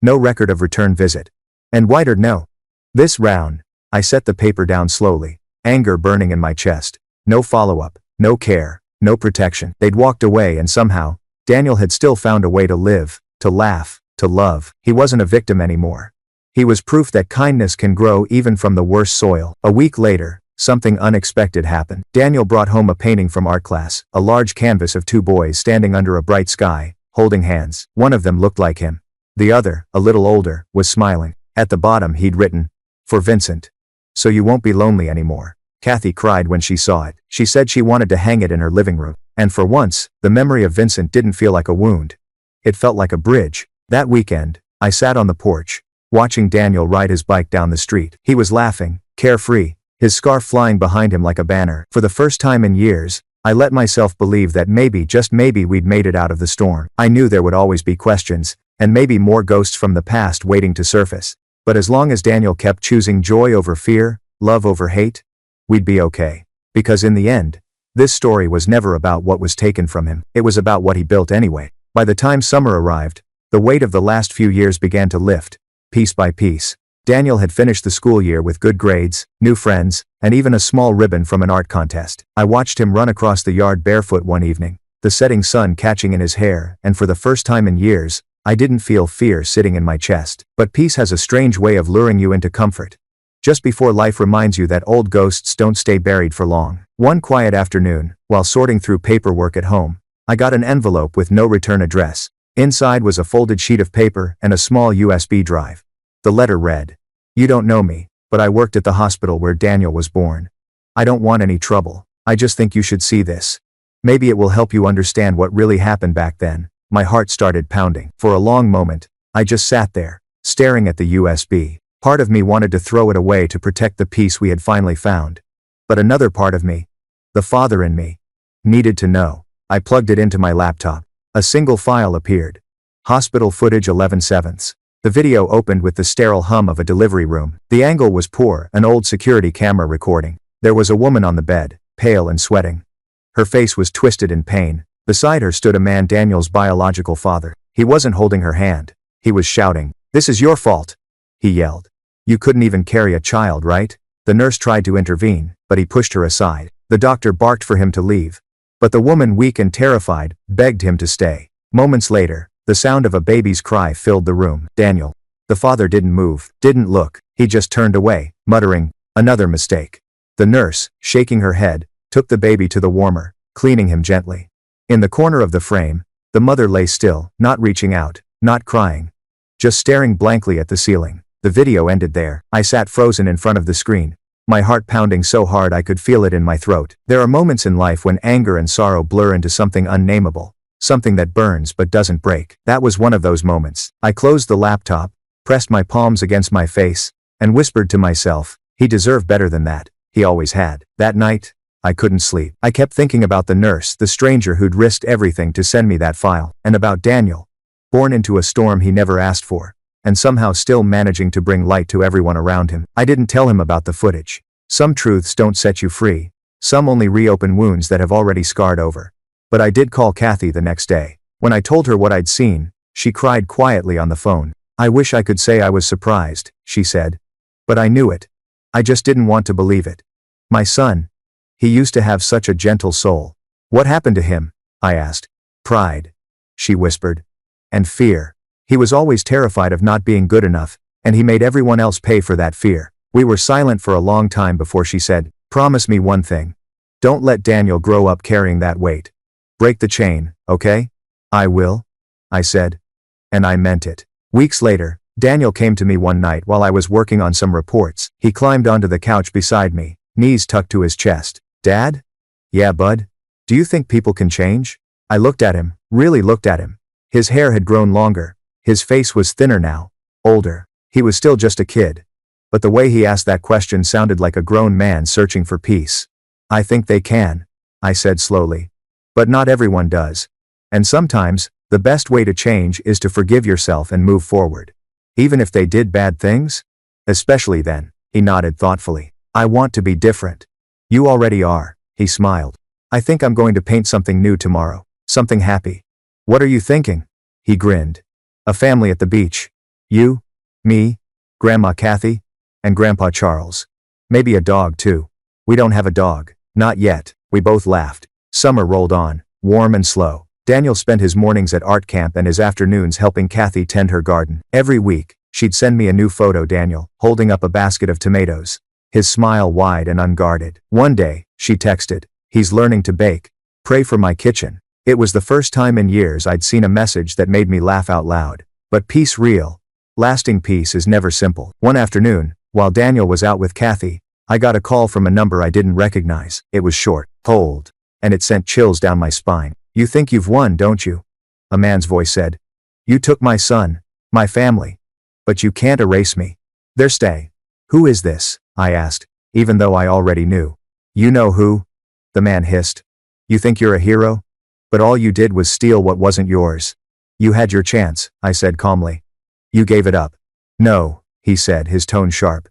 S1: No record of return visit. And wider no. This round, I set the paper down slowly, anger burning in my chest. No follow-up, no care, no protection. They'd walked away, and somehow, Daniel had still found a way to live, to laugh, to love. He wasn't a victim anymore. He was proof that kindness can grow even from the worst soil. A week later, something unexpected happened. Daniel brought home a painting from art class, a large canvas of 2 boys standing under a bright sky, holding hands. One of them looked like him. The other, a little older, was smiling. At the bottom he'd written, for Vincent. So you won't be lonely anymore. Kathy cried when she saw it. She said she wanted to hang it in her living room. And for once, the memory of Vincent didn't feel like a wound. It felt like a bridge. That weekend, I sat on the porch, watching Daniel ride his bike down the street. He was laughing, carefree, his scarf flying behind him like a banner. For the first time in years, I let myself believe that maybe, just maybe, we'd made it out of the storm. I knew there would always be questions, and maybe more ghosts from the past waiting to surface. But as long as Daniel kept choosing joy over fear, love over hate, we'd be okay. Because in the end, this story was never about what was taken from him. It was about what he built anyway. By the time summer arrived, the weight of the last few years began to lift, piece by piece. Daniel had finished the school year with good grades, new friends, and even a small ribbon from an art contest. I watched him run across the yard barefoot one evening, the setting sun catching in his hair, and for the first time in years, I didn't feel fear sitting in my chest. But peace has a strange way of luring you into comfort. Just before life reminds you that old ghosts don't stay buried for long. One quiet afternoon, while sorting through paperwork at home, I got an envelope with no return address. Inside was a folded sheet of paper and a small USB drive. The letter read, "You don't know me, but I worked at the hospital where Daniel was born. I don't want any trouble. I just think you should see this. Maybe it will help you understand what really happened back then." My heart started pounding. For a long moment, I just sat there, staring at the USB. Part of me wanted to throw it away to protect the peace we had finally found. But another part of me, the father in me, needed to know. I plugged it into my laptop. A single file appeared. Hospital footage 11/7. The video opened with the sterile hum of a delivery room. The angle was poor, an old security camera recording. There was a woman on the bed, pale and sweating. Her face was twisted in pain. Beside her stood a man, Daniel's biological father. He wasn't holding her hand. He was shouting, "This is your fault," he yelled. "You couldn't even carry a child, right?" The nurse tried to intervene, but he pushed her aside. The doctor barked for him to leave. But the woman, weak and terrified, begged him to stay. Moments later, the sound of a baby's cry filled the room. Daniel. The father didn't move, didn't look. He just turned away, muttering, "Another mistake." The nurse, shaking her head, took the baby to the warmer, cleaning him gently. In the corner of the frame, the mother lay still, not reaching out, not crying, just staring blankly at the ceiling. The video ended there. I sat frozen in front of the screen, my heart pounding so hard I could feel it in my throat. There are moments in life when anger and sorrow blur into something unnameable, something that burns but doesn't break. That was one of those moments. I closed the laptop, pressed my palms against my face, and whispered to myself, he deserved better than that. He always had. That night, I couldn't sleep. I kept thinking about the nurse, the stranger who'd risked everything to send me that file, and about Daniel, born into a storm he never asked for, and somehow still managing to bring light to everyone around him. I didn't tell him about the footage. Some truths don't set you free. Some only reopen wounds that have already scarred over. But I did call Kathy the next day. When I told her what I'd seen, she cried quietly on the phone. "I wish I could say I was surprised," she said. "But I knew it. I just didn't want to believe it. My son. He used to have such a gentle soul." "What happened to him?" I asked. "Pride," she whispered. "And fear. He was always terrified of not being good enough, and he made everyone else pay for that fear." We were silent for a long time before she said, "Promise me one thing. Don't let Daniel grow up carrying that weight. Break the chain, okay?" "I will," I said. And I meant it. Weeks later, Daniel came to me one night while I was working on some reports. He climbed onto the couch beside me, knees tucked to his chest. "Dad?" "Yeah, bud? Do you think people can change?" I looked at him, really looked at him. His hair had grown longer. His face was thinner now, older. He was still just a kid. But the way he asked that question sounded like a grown man searching for peace. "I think they can," I said slowly. "But not everyone does. And sometimes, the best way to change is to forgive yourself and move forward. Even if they did bad things? Especially then," he nodded thoughtfully. "I want to be different." "You already are," he smiled. "I think I'm going to paint something new tomorrow. Something happy." "What are you thinking?" He grinned. "A family at the beach. You, me, Grandma Kathy, and Grandpa Charles. Maybe a dog too." "We don't have a dog. Not yet." We both laughed. Summer rolled on, warm and slow. Daniel spent his mornings at art camp and his afternoons helping Kathy tend her garden. Every week, she'd send me a new photo, Daniel, holding up a basket of tomatoes, his smile wide and unguarded. One day, she texted, "He's learning to bake. Pray for my kitchen." It was the first time in years I'd seen a message that made me laugh out loud. But peace, real, lasting peace, is never simple. One afternoon, while Daniel was out with Kathy, I got a call from a number I didn't recognize. It was short, cold, and it sent chills down my spine. "You think you've won, don't you?" a man's voice said. "You took my son, my family. But you can't erase me. There, stay." "Who is this?" I asked, even though I already knew. "You know who," the man hissed. "You think you're a hero? But all you did was steal what wasn't yours." "You had your chance," I said calmly. "You gave it up." "No," he said, his tone sharp.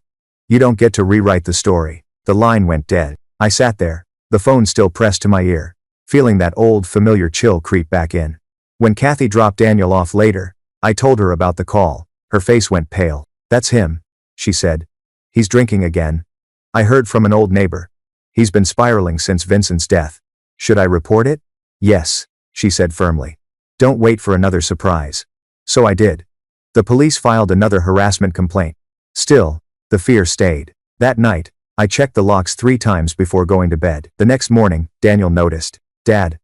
S1: "You don't get to rewrite the story." The line went dead. I sat there, the phone still pressed to my ear, feeling that old familiar chill creep back in. When Kathy dropped Daniel off later, I told her about the call. Her face went pale. "That's him," she said. "He's drinking again. I heard from an old neighbor. He's been spiraling since Vincent's death." "Should I report it?" "Yes," she said firmly. "Don't wait for another surprise." So I did. The police filed another harassment complaint. Still, the fear stayed. That night, I checked the locks 3 times before going to bed. The next morning, Daniel noticed. "Dad,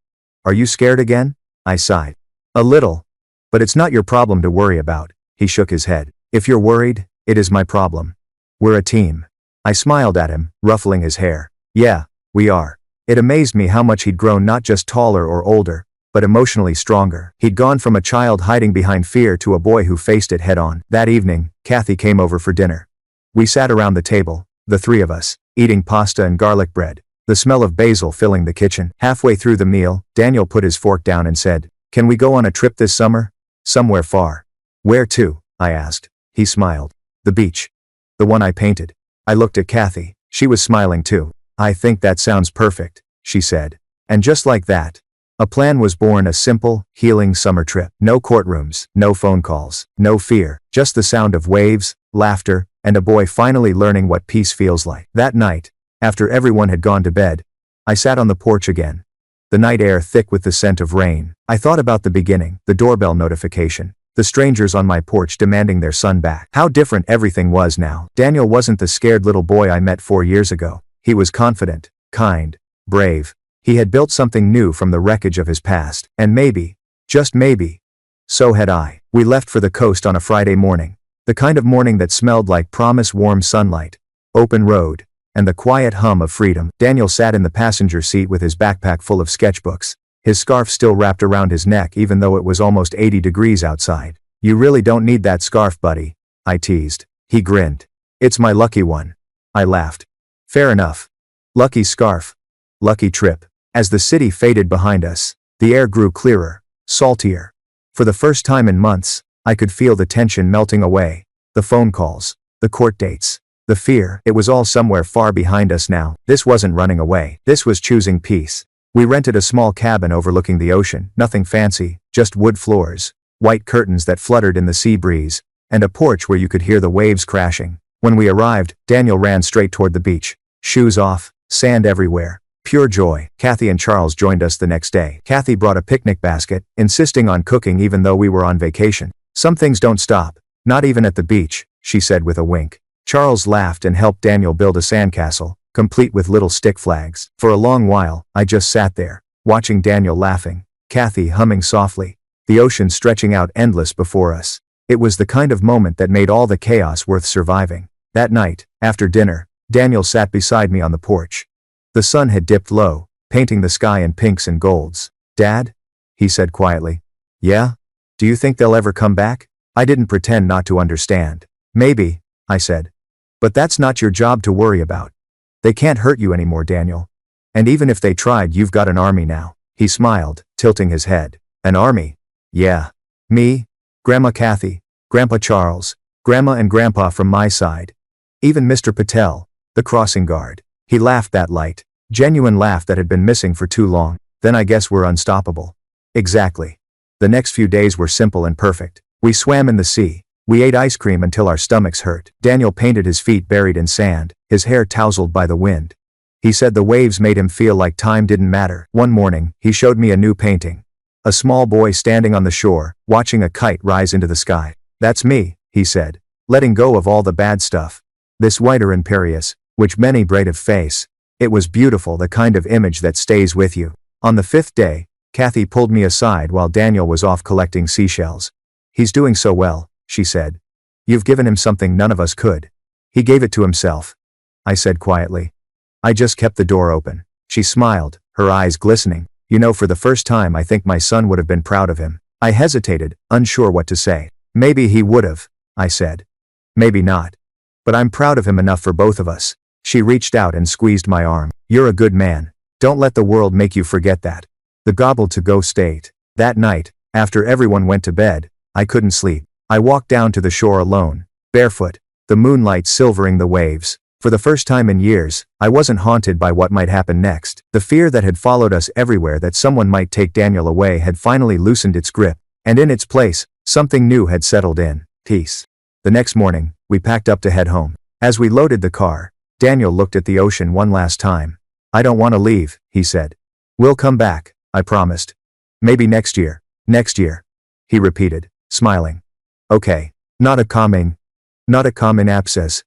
S1: are you scared again?" I sighed. "A little. But it's not your problem to worry about." He shook his head. "If you're worried, it is my problem. We're a team." I smiled at him, ruffling his hair. "Yeah, we are." It amazed me how much he'd grown, not just taller or older, but emotionally stronger. He'd gone from a child hiding behind fear to a boy who faced it head on. That evening, Kathy came over for dinner. We sat around the table, the three of us, eating pasta and garlic bread, the smell of basil filling the kitchen. Halfway through the meal, Daniel put his fork down and said, "Can we go on a trip this summer? Somewhere far." "Where to?" I asked. He smiled. "The beach. The one I painted." I looked at Kathy. She was smiling too. "I think that sounds perfect," she said. And just like that, a plan was born, a simple, healing summer trip. No courtrooms, no phone calls, no fear, just the sound of waves, laughter, and a boy finally learning what peace feels like. That night, after everyone had gone to bed, I sat on the porch again. The night air thick with the scent of rain. I thought about the beginning, the doorbell notification, the strangers on my porch demanding their son back. How different everything was now. Daniel wasn't the scared little boy I met 4 years ago. He was confident, kind, brave. He had built something new from the wreckage of his past. And maybe, just maybe, so had I. We left for the coast on a Friday morning. The kind of morning that smelled like promise, warm sunlight, open road, and the quiet hum of freedom. Daniel sat in the passenger seat with his backpack full of sketchbooks, his scarf still wrapped around his neck even though it was almost 80 degrees outside. "You really don't need that scarf, buddy," I teased. He grinned. "It's my lucky one." I laughed. "Fair enough. Lucky scarf. Lucky trip." As the city faded behind us, the air grew clearer, saltier. For the first time in months, I could feel the tension melting away. The phone calls, the court dates, the fear. It was all somewhere far behind us now. This wasn't running away. This was choosing peace. We rented a small cabin overlooking the ocean, nothing fancy, just wood floors, white curtains that fluttered in the sea breeze, and a porch where you could hear the waves crashing. When we arrived, Daniel ran straight toward the beach. Shoes off, sand everywhere. Pure joy. Kathy and Charles joined us the next day. Kathy brought a picnic basket, insisting on cooking even though we were on vacation. "Some things don't stop, not even at the beach," she said with a wink. Charles laughed and helped Daniel build a sandcastle, complete with little stick flags. For a long while, I just sat there, watching Daniel laughing, Kathy humming softly, the ocean stretching out endless before us. It was the kind of moment that made all the chaos worth surviving. That night, after dinner, Daniel sat beside me on the porch. The sun had dipped low, painting the sky in pinks and golds. "Dad?" he said quietly. "Yeah? Do you think they'll ever come back?" I didn't pretend not to understand. "Maybe," I said. "But that's not your job to worry about. They can't hurt you anymore, Daniel. And even if they tried, you've got an army now." He smiled, tilting his head. "An army?" "Yeah. Me, Grandma Kathy, Grandpa Charles, Grandma and Grandpa from my side. Even Mr. Patel, the crossing guard." He laughed, that light, genuine laugh that had been missing for too long. "Then I guess we're unstoppable." Exactly. The next few days were simple and perfect. We swam in the sea. We ate ice cream until our stomachs hurt. Daniel painted his feet buried in sand, his hair tousled by the wind. He said the waves made him feel like time didn't matter. One morning, he showed me a new painting. A small boy standing on the shore, watching a kite rise into the sky. "That's me," he said, letting go of all the bad stuff. This whiter imperious, which many brave face. It was beautiful, the kind of image that stays with you. On the 5th day, Kathy pulled me aside while Daniel was off collecting seashells. "He's doing so well," she said. "You've given him something none of us could." "He gave it to himself," I said quietly. "I just kept the door open." She smiled, her eyes glistening. "You know, for the first time I think my son would have been proud of him." I hesitated, unsure what to say. "Maybe he would have," I said. "Maybe not. But I'm proud of him enough for both of us." She reached out and squeezed my arm. "You're a good man. Don't let the world make you forget that." The gobbled-to-go state. That night, after everyone went to bed, I couldn't sleep. I walked down to the shore alone, barefoot, the moonlight silvering the waves. For the first time in years, I wasn't haunted by what might happen next. The fear that had followed us everywhere, that someone might take Daniel away, had finally loosened its grip, and in its place, something new had settled in: peace. The next morning, we packed up to head home. As we loaded the car, Daniel looked at the ocean one last time. "I don't want to leave," he said. "We'll come back," I promised. "Maybe next year." "Next year," he repeated, smiling. "Okay. Not a coming abscess.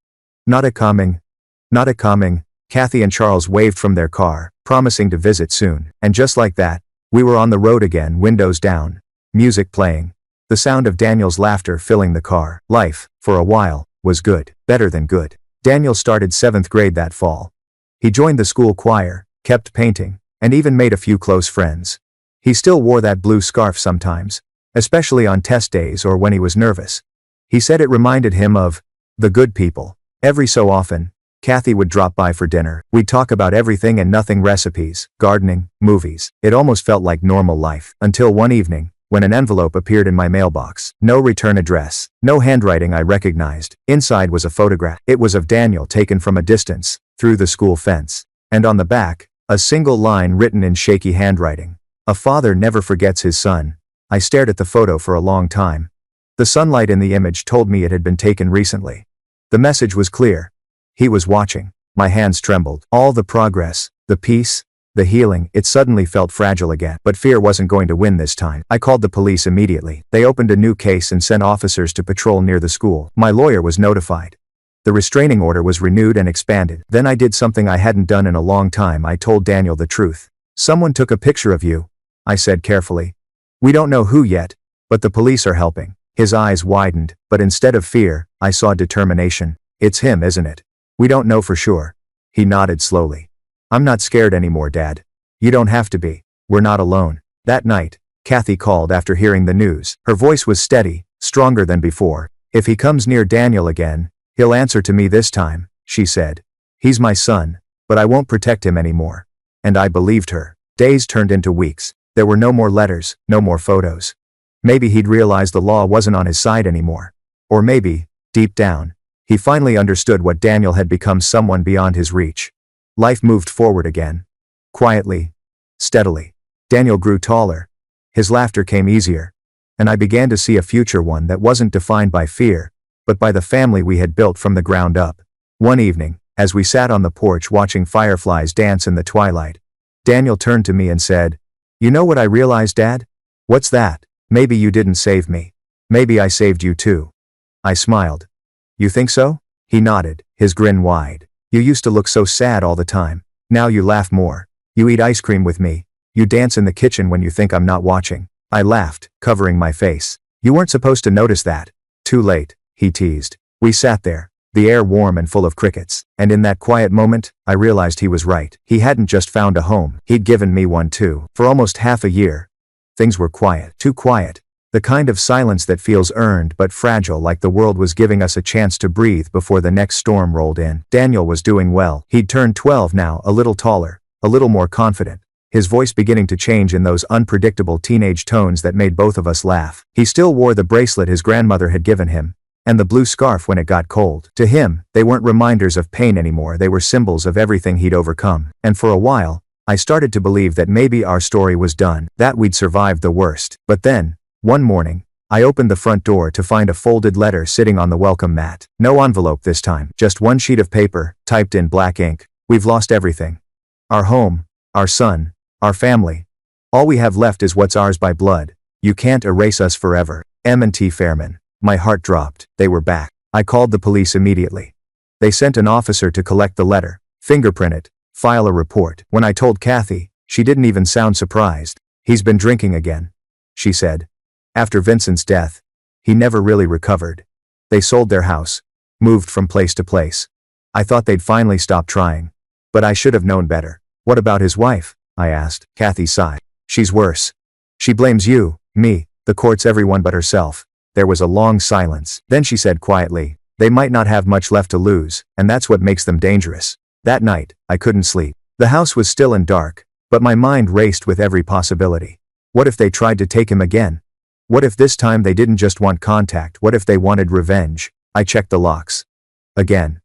S1: Not a coming. Kathy and Charles waved from their car, promising to visit soon. And just like that, we were on the road again, windows down, music playing, the sound of Daniel's laughter filling the car. Life, for a while, was good. Better than good. Daniel started 7th grade that fall. He joined the school choir, kept painting, and even made a few close friends. He still wore that blue scarf sometimes, especially on test days or when he was nervous. He said it reminded him of the good people. Every so often, Kathy would drop by for dinner. We'd talk about everything and nothing: recipes, gardening, movies. It almost felt like normal life. Until one evening, when an envelope appeared in my mailbox. No return address. No handwriting I recognized. Inside was a photograph. It was of Daniel, taken from a distance, through the school fence. And on the back, a single line written in shaky handwriting. "A father never forgets his son." I stared at the photo for a long time. The sunlight in the image told me it had been taken recently. The message was clear. He was watching. My hands trembled. All the progress, the peace, the healing. It suddenly felt fragile again. But fear wasn't going to win this time. I called the police immediately. They opened a new case and sent officers to patrol near the school. My lawyer was notified. The restraining order was renewed and expanded. Then I did something I hadn't done in a long time. I told Daniel the truth. "Someone took a picture of you," I said carefully. "We don't know who yet, but the police are helping." His eyes widened, but instead of fear, I saw determination. "It's him, isn't it?" "We don't know for sure." He nodded slowly. "I'm not scared anymore, Dad. You don't have to be. We're not alone." That night, Kathy called after hearing the news. Her voice was steady, stronger than before. "If he comes near Daniel again, he'll answer to me this time," she said. "He's my son, but I won't protect him anymore." And I believed her. Days turned into weeks. There were no more letters, no more photos. Maybe he'd realized the law wasn't on his side anymore. Or maybe, deep down, he finally understood what Daniel had become: someone beyond his reach. Life moved forward again. Quietly. Steadily. Daniel grew taller. His laughter came easier. And I began to see a future, one that wasn't defined by fear, but by the family we had built from the ground up. One evening, as we sat on the porch watching fireflies dance in the twilight, Daniel turned to me and said, "You know what I realized, Dad?" "What's that?" "Maybe you didn't save me. Maybe I saved you too." I smiled. "You think so?" He nodded, his grin wide. "You used to look so sad all the time. Now you laugh more. You eat ice cream with me. You dance in the kitchen when you think I'm not watching." I laughed, covering my face. "You weren't supposed to notice that." "Too late," he teased. We sat there, the air warm and full of crickets, and in that quiet moment, I realized he was right. He hadn't just found a home, he'd given me one too. For almost half a year, things were quiet. Too quiet. The kind of silence that feels earned but fragile, like the world was giving us a chance to breathe before the next storm rolled in. Daniel was doing well. He'd turned 12 now, a little taller, a little more confident, his voice beginning to change in those unpredictable teenage tones that made both of us laugh. He still wore the bracelet his grandmother had given him, and the blue scarf when it got cold. To him, they weren't reminders of pain anymore, they were symbols of everything he'd overcome. And for a while, I started to believe that maybe our story was done, that we'd survived the worst. But then, one morning, I opened the front door to find a folded letter sitting on the welcome mat. No envelope this time, just one sheet of paper, typed in black ink. "We've lost everything. Our home, our son, our family. All we have left is what's ours by blood. You can't erase us forever. M&T Fairman." My heart dropped. They were back. I called the police immediately. They sent an officer to collect the letter, fingerprint it, file a report. When I told Kathy, she didn't even sound surprised. "He's been drinking again," she said. "After Vincent's death, he never really recovered. They sold their house, moved from place to place. I thought they'd finally stop trying. But I should have known better." "What about his wife?" I asked. Kathy sighed. "She's worse. She blames you, me, the courts, everyone but herself." There was a long silence. Then she said quietly, "They might not have much left to lose, and that's what makes them dangerous." That night, I couldn't sleep. The house was still and dark, but my mind raced with every possibility. What if they tried to take him again? What if this time they didn't just want contact? What if they wanted revenge? I checked the locks. Again.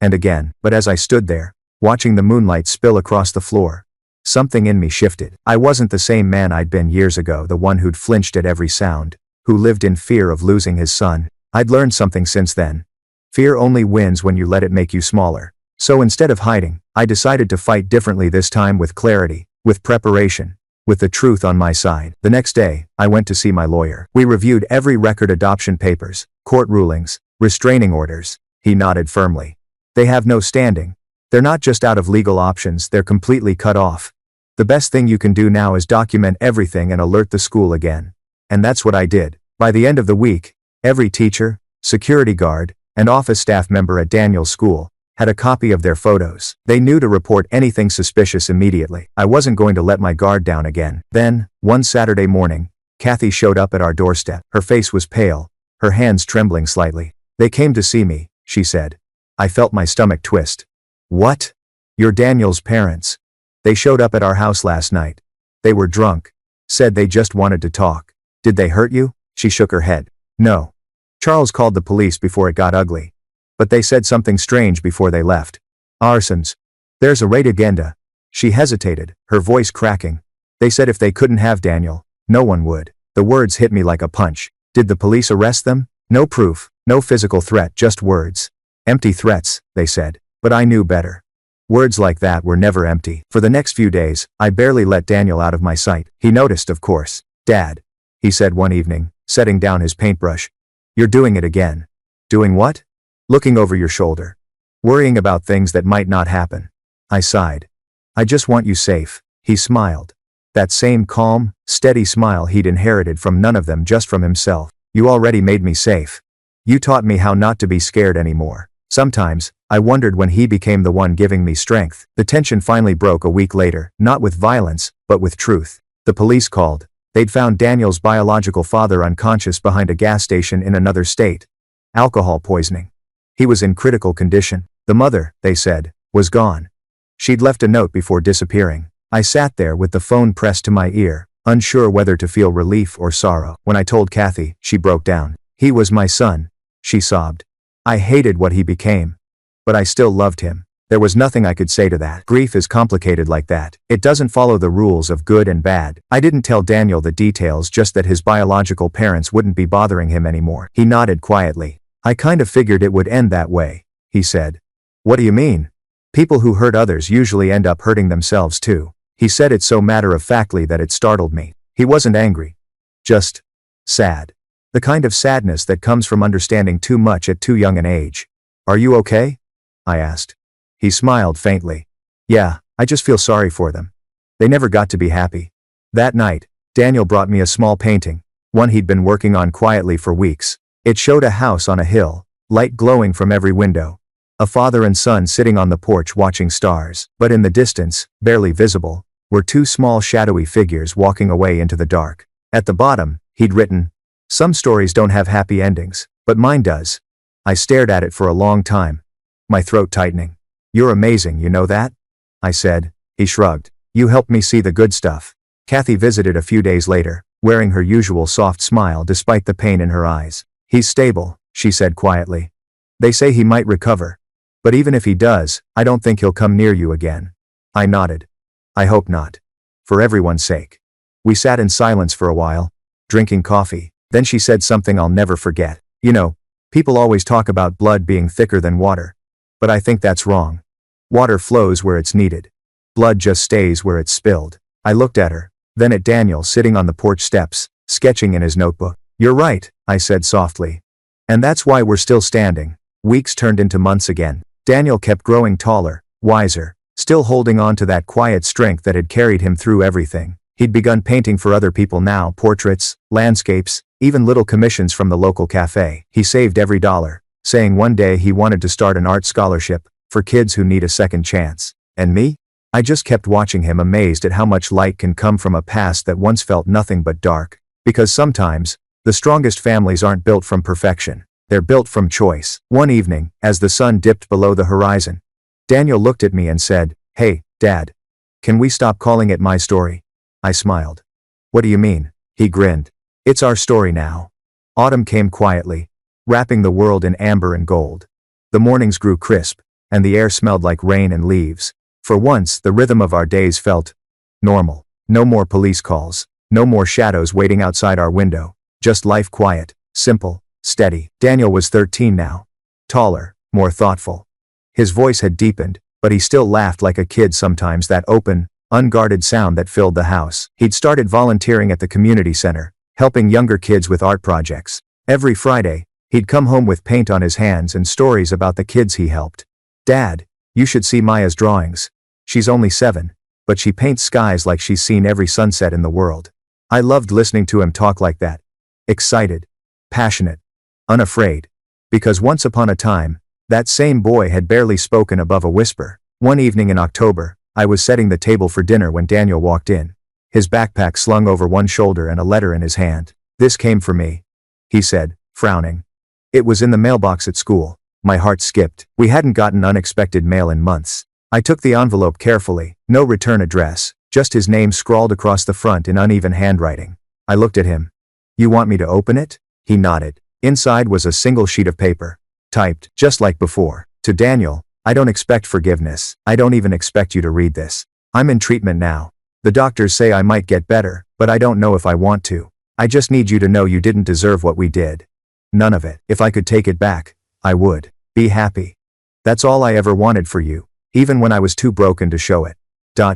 S1: And again. But as I stood there, watching the moonlight spill across the floor, something in me shifted. I wasn't the same man I'd been years ago, the one who'd flinched at every sound, who lived in fear of losing his son. I'd learned something since then. Fear only wins when you let it make you smaller. So instead of hiding, I decided to fight differently, this time with clarity, with preparation, with the truth on my side. The next day, I went to see my lawyer. We reviewed every record: adoption papers, court rulings, restraining orders. He nodded firmly. "They have no standing. They're not just out of legal options, they're completely cut off. The best thing you can do now is document everything and alert the school again." And that's what I did. By the end of the week, every teacher, security guard, and office staff member at Daniel's school had a copy of their photos. They knew to report anything suspicious immediately. I wasn't going to let my guard down again. Then, one Saturday morning, Kathy showed up at our doorstep. Her face was pale, her hands trembling slightly. "They came to see me," she said. I felt my stomach twist. What? You're Daniel's parents. They showed up at our house last night. They were drunk. Said they just wanted to talk. Did they hurt you? She shook her head. No. Charles called the police before it got ugly. But they said something strange before they left. Arsons. There's a raid agenda. She hesitated, her voice cracking. They said if they couldn't have Daniel, no one would. The words hit me like a punch. Did the police arrest them? No proof, no physical threat, just words. Empty threats, they said. But I knew better. Words like that were never empty. For the next few days, I barely let Daniel out of my sight. He noticed, of course. Dad, he said one evening, setting down his paintbrush. You're doing it again. Doing what? Looking over your shoulder. Worrying about things that might not happen. I sighed. I just want you safe. He smiled. That same calm, steady smile he'd inherited from none of them, just from himself. You already made me safe. You taught me how not to be scared anymore. Sometimes, I wondered when he became the one giving me strength. The tension finally broke a week later, not with violence, but with truth. The police called. They'd found Daniel's biological father unconscious behind a gas station in another state. Alcohol poisoning. He was in critical condition. The mother, they said, was gone. She'd left a note before disappearing. I sat there with the phone pressed to my ear, unsure whether to feel relief or sorrow. When I told Kathy, she broke down. He was my son, she sobbed. I hated what he became. But I still loved him. There was nothing I could say to that. Grief is complicated like that. It doesn't follow the rules of good and bad. I didn't tell Daniel the details, just that his biological parents wouldn't be bothering him anymore. He nodded quietly. I kind of figured it would end that way, he said. What do you mean? People who hurt others usually end up hurting themselves too. He said it so matter-of-factly that it startled me. He wasn't angry. Just sad. The kind of sadness that comes from understanding too much at too young an age. Are you okay? I asked. He smiled faintly. Yeah, I just feel sorry for them. They never got to be happy. That night, Daniel brought me a small painting, one he'd been working on quietly for weeks. It showed a house on a hill, light glowing from every window. A father and son sitting on the porch watching stars. But in the distance, barely visible, were two small shadowy figures walking away into the dark. At the bottom, he'd written, "Some stories don't have happy endings, but mine does." I stared at it for a long time, my throat tightening. You're amazing, you know that? I said. He shrugged. You helped me see the good stuff. Kathy visited a few days later, wearing her usual soft smile despite the pain in her eyes. He's stable, she said quietly. They say he might recover. But even if he does, I don't think he'll come near you again. I nodded. I hope not. For everyone's sake. We sat in silence for a while, drinking coffee. Then she said something I'll never forget. You know, people always talk about blood being thicker than water. But I think that's wrong. Water flows where it's needed. Blood just stays where it's spilled. I looked at her, then at Daniel sitting on the porch steps, sketching in his notebook. You're right, I said softly. And that's why we're still standing. Weeks turned into months again. Daniel kept growing taller, wiser, still holding on to that quiet strength that had carried him through everything. He'd begun painting for other people now, portraits, landscapes, even little commissions from the local cafe. He saved every dollar, saying one day he wanted to start an art scholarship for kids who need a second chance. And me? I just kept watching him, amazed at how much light can come from a past that once felt nothing but dark. Because sometimes, the strongest families aren't built from perfection. They're built from choice. One evening, as the sun dipped below the horizon, Daniel looked at me and said, Hey, Dad. Can we stop calling it my story? I smiled. What do you mean? He grinned. It's our story now. Autumn came quietly, wrapping the world in amber and gold. The mornings grew crisp, and the air smelled like rain and leaves. For once, the rhythm of our days felt normal. No more police calls. No more shadows waiting outside our window. Just life, quiet, simple, steady. Daniel was 13 now. Taller, more thoughtful. His voice had deepened, but he still laughed like a kid sometimes, that open, unguarded sound that filled the house. He'd started volunteering at the community center, helping younger kids with art projects. Every Friday, he'd come home with paint on his hands and stories about the kids he helped. Dad, you should see Maya's drawings. She's only 7, but she paints skies like she's seen every sunset in the world. I loved listening to him talk like that. Excited, passionate, unafraid. Because once upon a time, that same boy had barely spoken above a whisper. One evening in October, I was setting the table for dinner when Daniel walked in. His backpack slung over one shoulder and a letter in his hand. This came for me, he said, frowning. It was in the mailbox at school. My heart skipped. We hadn't gotten unexpected mail in months. I took the envelope carefully, no return address, just his name scrawled across the front in uneven handwriting. I looked at him. You want me to open it? He nodded. Inside was a single sheet of paper. Typed, just like before. To Daniel, I don't expect forgiveness. I don't even expect you to read this. I'm in treatment now. The doctors say I might get better, but I don't know if I want to. I just need you to know you didn't deserve what we did. None of it. If I could take it back, I would. Be happy. That's all I ever wanted for you, even when I was too broken to show it.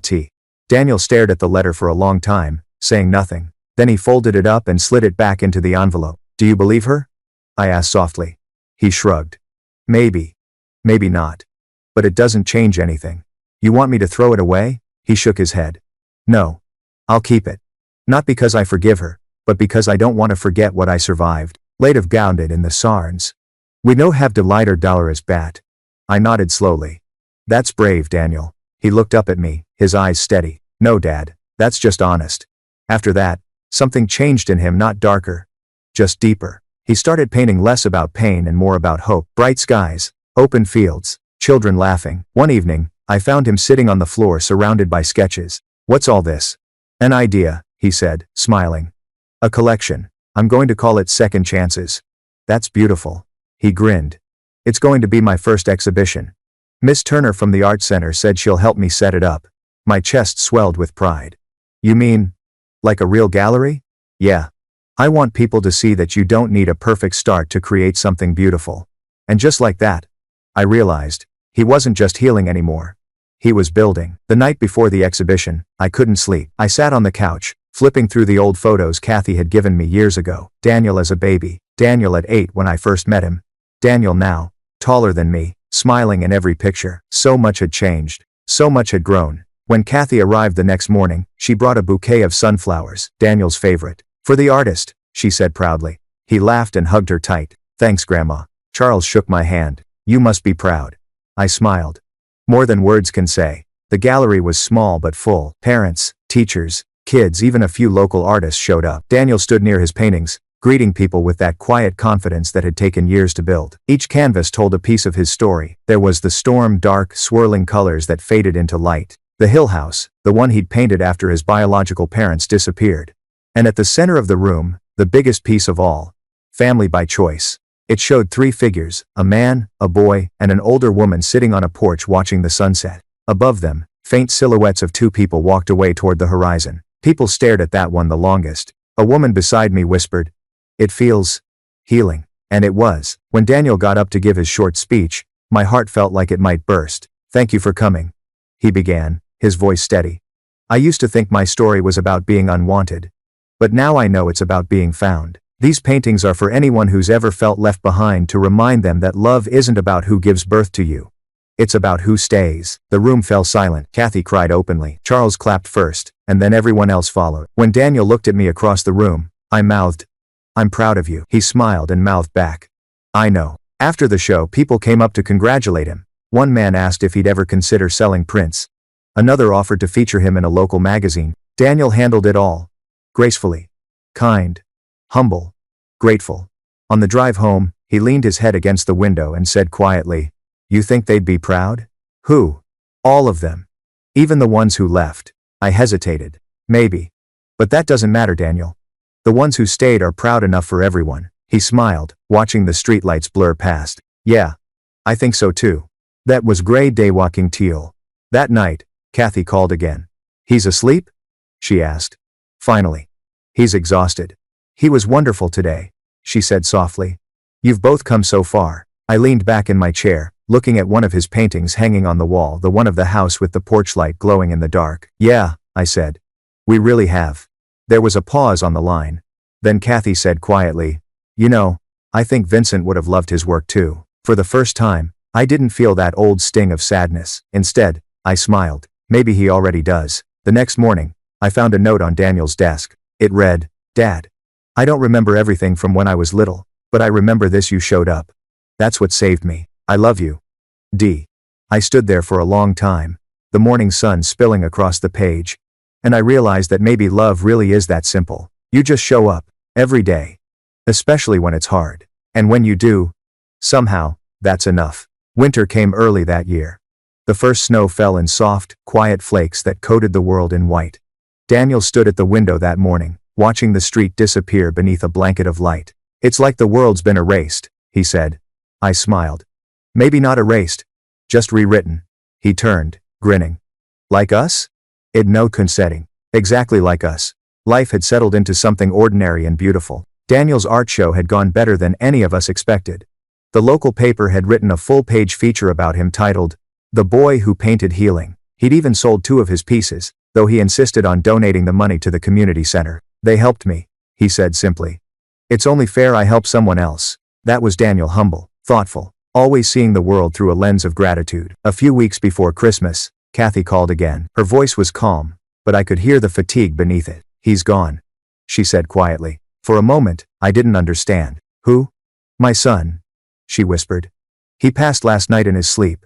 S1: T. Daniel stared at the letter for a long time, saying nothing. Then he folded it up and slid it back into the envelope. Do you believe her? I asked softly. He shrugged. Maybe. Maybe not. But it doesn't change anything. You want me to throw it away? He shook his head. No. I'll keep it. Not because I forgive her, but because I don't want to forget what I survived. Late of grounded in the Sarns. We no have de lighter dollar as bat. I nodded slowly. That's brave, Daniel. He looked up at me, his eyes steady. No, Dad, that's just honest. After that, something changed in him, not darker, just deeper. He started painting less about pain and more about hope. Bright skies, open fields, children laughing. One evening, I found him sitting on the floor surrounded by sketches. What's all this? An idea, he said, smiling. A collection. I'm going to call it Second Chances. That's beautiful. He grinned. It's going to be my first exhibition. Miss Turner from the Art Center said she'll help me set it up. My chest swelled with pride. You mean, like a real gallery? Yeah. I want people to see that you don't need a perfect start to create something beautiful. And just like that, I realized, he wasn't just healing anymore. He was building. The night before the exhibition, I couldn't sleep. I sat on the couch, flipping through the old photos Kathy had given me years ago. Daniel as a baby, Daniel at 8 when I first met him. Daniel now, taller than me, smiling in every picture. So much had changed. So much had grown. When Kathy arrived the next morning, she brought a bouquet of sunflowers, Daniel's favorite. For the artist, she said proudly. He laughed and hugged her tight. Thanks, Grandma. Charles shook my hand. You must be proud. I smiled. More than words can say. The gallery was small but full. Parents, teachers, kids, even a few local artists showed up. Daniel stood near his paintings, greeting people with that quiet confidence that had taken years to build. Each canvas told a piece of his story. There was the storm, dark, swirling colors that faded into light. The hill house, the one he'd painted after his biological parents disappeared. And at the center of the room, the biggest piece of all, family by choice. It showed 3 figures, a man, a boy, and an older woman sitting on a porch watching the sunset. Above them, faint silhouettes of 2 people walked away toward the horizon. People stared at that one the longest. A woman beside me whispered, "It feels healing." And it was. When Daniel got up to give his short speech, my heart felt like it might burst. "Thank you for coming," he began, his voice steady. "I used to think my story was about being unwanted. But now I know it's about being found. These paintings are for anyone who's ever felt left behind, to remind them that love isn't about who gives birth to you. It's about who stays." The room fell silent. Kathy cried openly. Charles clapped first, and then everyone else followed. When Daniel looked at me across the room, I mouthed, "I'm proud of you." He smiled and mouthed back, "I know." After the show, people came up to congratulate him. One man asked if he'd ever consider selling prints. Another offered to feature him in a local magazine. Daniel handled it all. Gracefully. Kind. Humble. Grateful. On the drive home, he leaned his head against the window and said quietly, "You think they'd be proud?" "Who?" "All of them. Even the ones who left." I hesitated. "Maybe. But that doesn't matter, Daniel. The ones who stayed are proud enough for everyone." He smiled, watching the streetlights blur past. "Yeah. I think so too." That was gray day walking teal. That night, Kathy called again. "He's asleep?" she asked. Finally. "He's exhausted. He was wonderful today," she said softly. "You've both come so far." I leaned back in my chair, looking at one of his paintings hanging on the wall, the one of the house with the porch light glowing in the dark. "Yeah," I said. "We really have." There was a pause on the line. Then Kathy said quietly, "You know, I think Vincent would have loved his work too." For the first time, I didn't feel that old sting of sadness. Instead, I smiled. Maybe he already does. The next morning, I found a note on Daniel's desk. It read, "Dad, I don't remember everything from when I was little, but I remember this: you showed up. That's what saved me. I love you. D." I stood there for a long time, the morning sun spilling across the page, and I realized that maybe love really is that simple. You just show up, every day. Especially when it's hard. And when you do, somehow, That's enough. Winter came early that year. The first snow fell in soft, quiet flakes that coated the world in white. Daniel stood at the window that morning, watching the street disappear beneath a blanket of light. It's like the world's been erased, he said. I smiled. Maybe not erased. Just rewritten. He turned, grinning. Like us? It no conceding. Exactly like us. Life had settled into something ordinary and beautiful. Daniel's art show had gone better than any of us expected. The local paper had written a full-page feature about him titled, "The Boy Who Painted Healing." He'd even sold 2 of his pieces, though he insisted on donating the money to the community center. They helped me, he said simply. It's only fair I help someone else. That was Daniel, humble, thoughtful, always seeing the world through a lens of gratitude. A few weeks before Christmas, Kathy called again. Her voice was calm, but I could hear the fatigue beneath it. He's gone, she said quietly. For a moment, I didn't understand. Who? My son, she whispered. He passed last night in his sleep.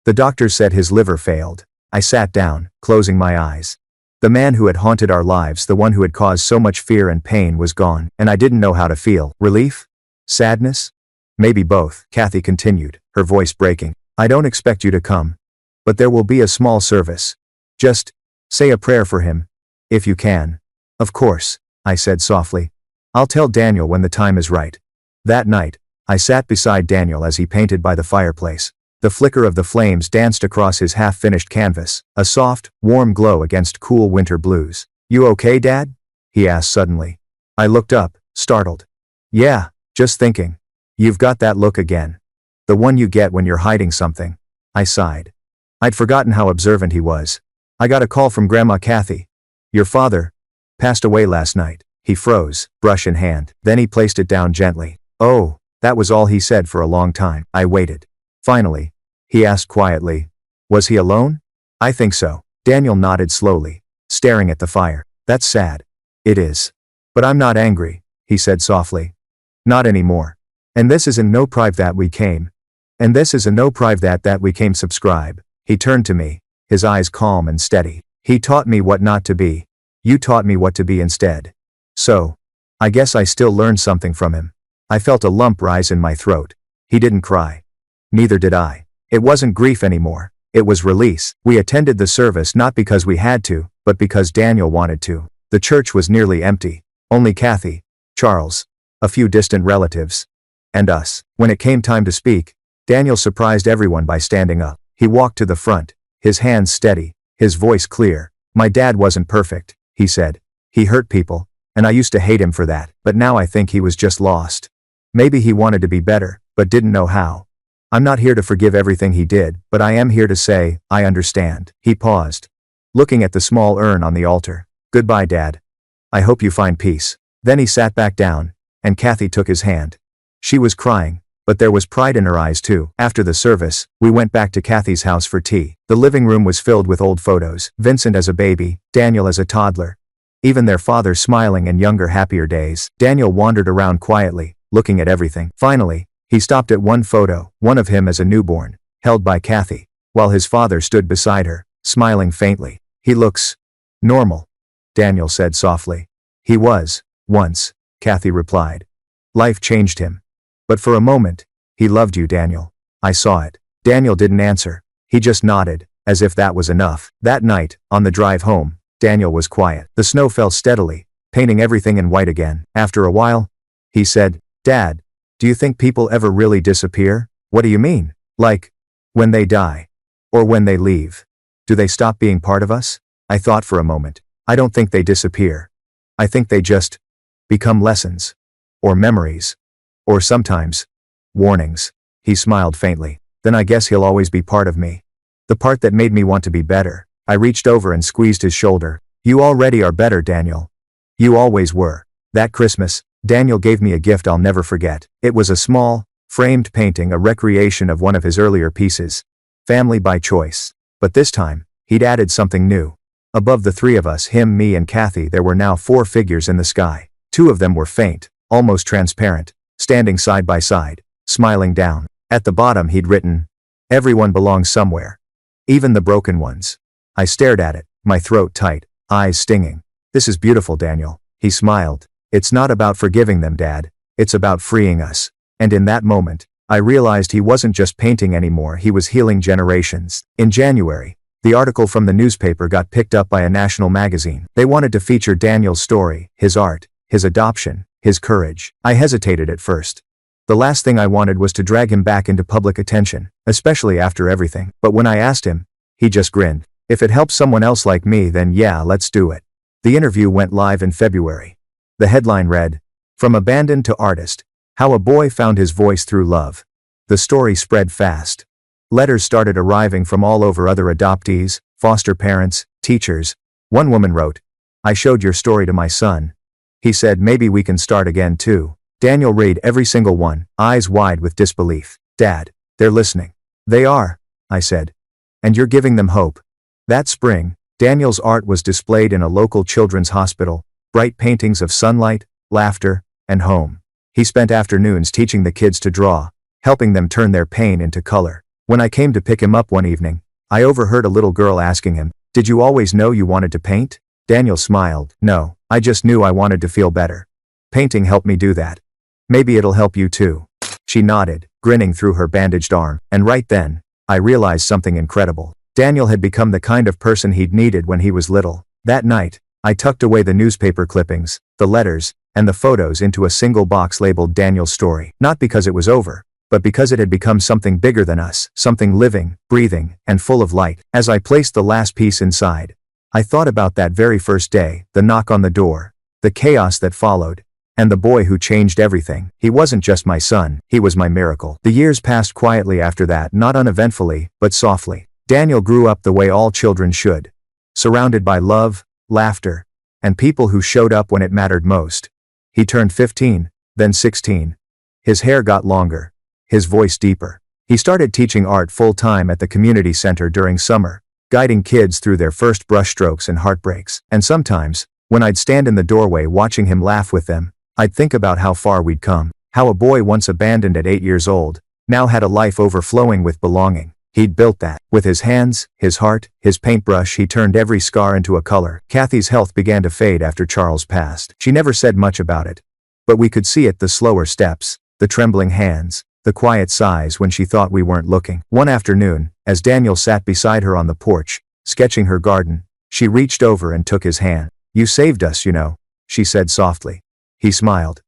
S1: The doctor said his liver failed. I sat down, closing my eyes. The man who had haunted our lives, the one who had caused so much fear and pain, was gone, and I didn't know how to feel. Relief? Sadness? Maybe both, Kathy continued, her voice breaking. I don't expect you to come. But there will be a small service. Just say a prayer for him. If you can. Of course, I said softly. I'll tell Daniel when the time is right. That night, I sat beside Daniel as he painted by the fireplace. The flicker of the flames danced across his half-finished canvas, a soft, warm glow against cool winter blues. You okay, Dad? He asked suddenly. I looked up, startled. Yeah, just thinking. You've got that look again. The one you get when you're hiding something. I sighed. I'd forgotten how observant he was. I got a call from Grandma Kathy. Your father passed away last night. He froze, brush in hand. Then he placed it down gently. Oh, that was all he said for a long time. I waited. Finally, he asked quietly, was he alone? I think so. Daniel nodded slowly, staring at the fire. That's sad. It is. But I'm not angry, he said softly. Not anymore. And this is in no prive that we came. And this is a no prive that we came subscribe. He turned to me, his eyes calm and steady. He taught me what not to be. You taught me what to be instead. So, I guess I still learned something from him. I felt a lump rise in my throat. He didn't cry. Neither did I. It wasn't grief anymore. It was release. We attended the service not because we had to, but because Daniel wanted to. The church was nearly empty. Only Kathy, Charles, a few distant relatives, and us. When it came time to speak, Daniel surprised everyone by standing up. He walked to the front, his hands steady, his voice clear. My dad wasn't perfect, he said. He hurt people, and I used to hate him for that, but now I think he was just lost. Maybe he wanted to be better, but didn't know how. I'm not here to forgive everything he did, but I am here to say, I understand. He paused, looking at the small urn on the altar. Goodbye, Dad. I hope you find peace. Then he sat back down, and Kathy took his hand. She was crying, but there was pride in her eyes too. After the service, we went back to Kathy's house for tea. The living room was filled with old photos, Vincent as a baby, Daniel as a toddler. Even their father's smiling and younger, happier days. Daniel wandered around quietly, looking at everything. Finally, he stopped at one photo, one of him as a newborn, held by Kathy, while his father stood beside her, smiling faintly. He looks normal, Daniel said softly. He was, once, Kathy replied. Life changed him. But for a moment, he loved you, Daniel. I saw it. Daniel didn't answer. He just nodded, as if that was enough. That night, on the drive home, Daniel was quiet. The snow fell steadily, painting everything in white again. After a while, he said, Dad, do you think people ever really disappear? What do you mean? Like, when they die? Or when they leave? Do they stop being part of us? I thought for a moment. I don't think they disappear. I think they just become lessons. Or memories. Or sometimes, warnings. He smiled faintly. Then I guess he'll always be part of me. The part that made me want to be better. I reached over and squeezed his shoulder. You already are better, Daniel. You always were. That Christmas, Daniel gave me a gift I'll never forget. It was a small, framed painting, a recreation of one of his earlier pieces. Family by choice. But this time, he'd added something new. Above the 3 of us, him, me and Kathy, there were now 4 figures in the sky. 2 of them were faint, almost transparent, standing side by side, smiling down. At the bottom he'd written, everyone belongs somewhere. Even the broken ones. I stared at it, my throat tight, eyes stinging. This is beautiful, Daniel. He smiled. It's not about forgiving them, Dad. It's about freeing us. And in that moment, I realized he wasn't just painting anymore, he was healing generations. In January, the article from the newspaper got picked up by a national magazine. They wanted to feature Daniel's story, his art, his adoption, his courage. I hesitated at first. The last thing I wanted was to drag him back into public attention, especially after everything. But when I asked him, he just grinned. If it helps someone else like me, then yeah, let's do it. The interview went live in February. The headline read, "From Abandoned to Artist, How a Boy Found His Voice Through Love." The story spread fast. Letters started arriving from all over, other adoptees, foster parents, teachers. One woman wrote, "I showed your story to my son. He said maybe we can start again too." Daniel read every single one, eyes wide with disbelief. "Dad, they're listening." "They are," I said. "And you're giving them hope." That spring, Daniel's art was displayed in a local children's hospital, bright paintings of sunlight, laughter, and home. He spent afternoons teaching the kids to draw, helping them turn their pain into color. When I came to pick him up one evening, I overheard a little girl asking him, "Did you always know you wanted to paint?" Daniel smiled. "No, I just knew I wanted to feel better. Painting helped me do that. Maybe it'll help you too." She nodded, grinning through her bandaged arm, and right then, I realized something incredible. Daniel had become the kind of person he'd needed when he was little. That night, I tucked away the newspaper clippings, the letters, and the photos into a single box labeled Daniel's story. Not because it was over, but because it had become something bigger than us, something living, breathing, and full of light. As I placed the last piece inside, I thought about that very first day, the knock on the door, the chaos that followed, and the boy who changed everything. He wasn't just my son, he was my miracle. The years passed quietly after that, not uneventfully, but softly. Daniel grew up the way all children should, surrounded by love, laughter, and people who showed up when it mattered most. He turned 15, then 16. His hair got longer, his voice deeper. He started teaching art full-time at the community center during summer, guiding kids through their first brushstrokes and heartbreaks. And sometimes, when I'd stand in the doorway watching him laugh with them, I'd think about how far we'd come, how a boy once abandoned at 8 years old, now had a life overflowing with belonging. He'd built that. With his hands, his heart, his paintbrush, he turned every scar into a color. Kathy's health began to fade after Charles passed. She never said much about it, but we could see it: the slower steps, the trembling hands, the quiet sighs when she thought we weren't looking. One afternoon, as Daniel sat beside her on the porch, sketching her garden, she reached over and took his hand. "You saved us, you know," she said softly. He smiled.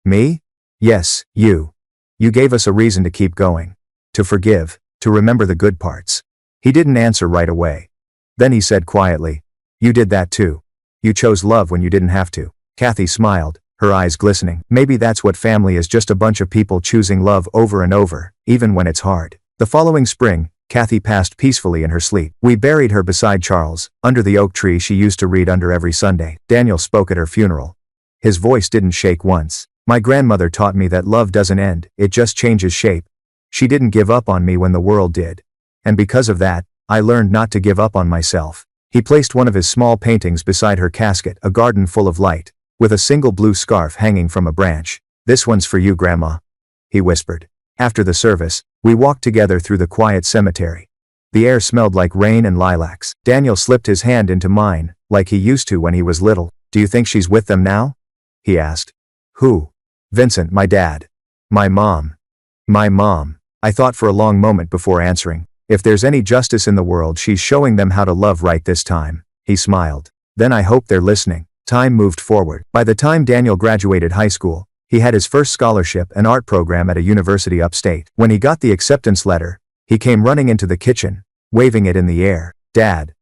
S1: "Me? Yes, you. You gave us a reason to keep going. To forgive, to remember the good parts." He didn't answer right away. Then he said quietly, "You did that too. You chose love when you didn't have to." Kathy smiled, her eyes glistening. "Maybe that's what family is, just a bunch of people choosing love over and over, even when it's hard." The following spring, Kathy passed peacefully in her sleep. We buried her beside Charles, under the oak tree she used to read under every Sunday. Daniel spoke at her funeral. His voice didn't shake once. "My grandmother taught me that love doesn't end, it just changes shape. She didn't give up on me when the world did. And because of that, I learned not to give up on myself." He placed one of his small paintings beside her casket, a garden full of light, with a single blue scarf hanging from a branch. "This one's for you, Grandma," he whispered. After the service, we walked together through the quiet cemetery. The air smelled like rain and lilacs. Daniel slipped his hand into mine, like he used to when he was little. "Do you think she's with them now?" he asked. "Who?" "Vincent, my dad." "My mom." "My mom." I thought for a long moment before answering. "If there's any justice in the world, she's showing them how to love right this time." He smiled. "Then I hope they're listening." Time moved forward. By the time Daniel graduated high school, he had his first scholarship, an art program at a university upstate. When he got the acceptance letter, he came running into the kitchen, waving it in the air. "Dad."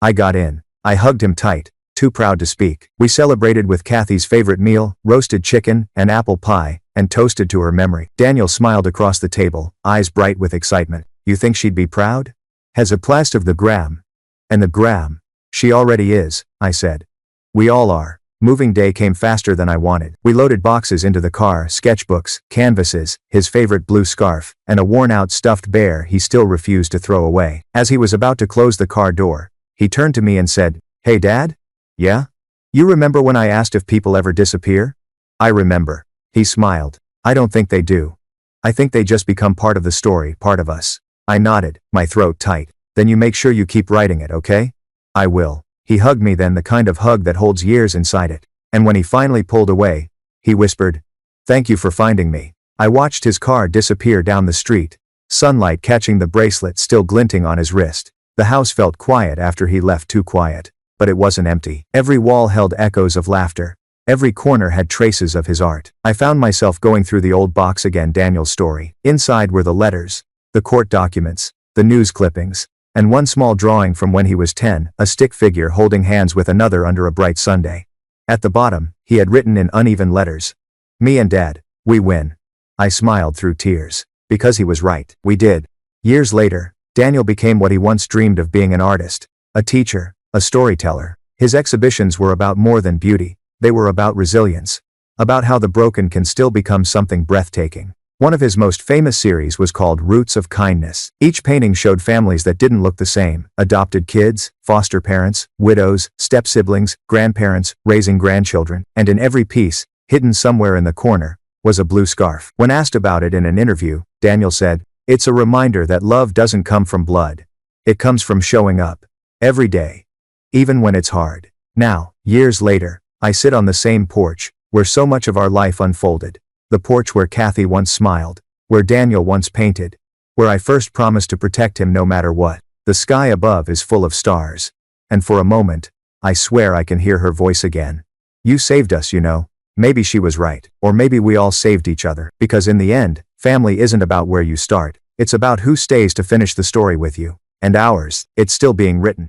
S1: I got in. I hugged him tight, too proud to speak. We celebrated with Kathy's favorite meal, roasted chicken, and apple pie, and toasted to her memory. Daniel smiled across the table, eyes bright with excitement. "You think she'd be proud?" "Has a plast of the gram." "And the gram." "She already is," I said. "We all are." Moving day came faster than I wanted. We loaded boxes into the car, sketchbooks, canvases, his favorite blue scarf, and a worn-out stuffed bear he still refused to throw away. As he was about to close the car door, he turned to me and said, "Hey, Dad?" "Yeah?" "You remember when I asked if people ever disappear?" "I remember." He smiled. "I don't think they do. I think they just become part of the story, part of us." I nodded, my throat tight. "Then you make sure you keep writing it, okay?" "I will." He hugged me, then, the kind of hug that holds years inside it. And when he finally pulled away, he whispered, "Thank you for finding me." I watched his car disappear down the street, sunlight catching the bracelet still glinting on his wrist. The house felt quiet after he left, too quiet. But it wasn't empty. Every wall held echoes of laughter. Every corner had traces of his art. I found myself going through the old box again, Daniel's story. Inside were the letters, the court documents, the news clippings, and one small drawing from when he was 10, a stick figure holding hands with another under a bright Sunday. At the bottom, he had written in uneven letters, "Me and Dad, we win." I smiled through tears. Because he was right. We did. Years later, Daniel became what he once dreamed of, being an artist, a teacher, a storyteller. His exhibitions were about more than beauty. They were about resilience. About how the broken can still become something breathtaking. One of his most famous series was called Roots of Kindness. Each painting showed families that didn't look the same: adopted kids, foster parents, widows, step-siblings, grandparents, raising grandchildren, and in every piece, hidden somewhere in the corner, was a blue scarf. When asked about it in an interview, Daniel said, "It's a reminder that love doesn't come from blood. It comes from showing up. Every day. Even when it's hard." Now, years later, I sit on the same porch, where so much of our life unfolded. The porch where Kathy once smiled, where Daniel once painted, where I first promised to protect him no matter what. The sky above is full of stars. And for a moment, I swear I can hear her voice again. "You saved us, you know." Maybe she was right. Or maybe we all saved each other. Because in the end, family isn't about where you start. It's about who stays to finish the story with you. And ours, it's still being written.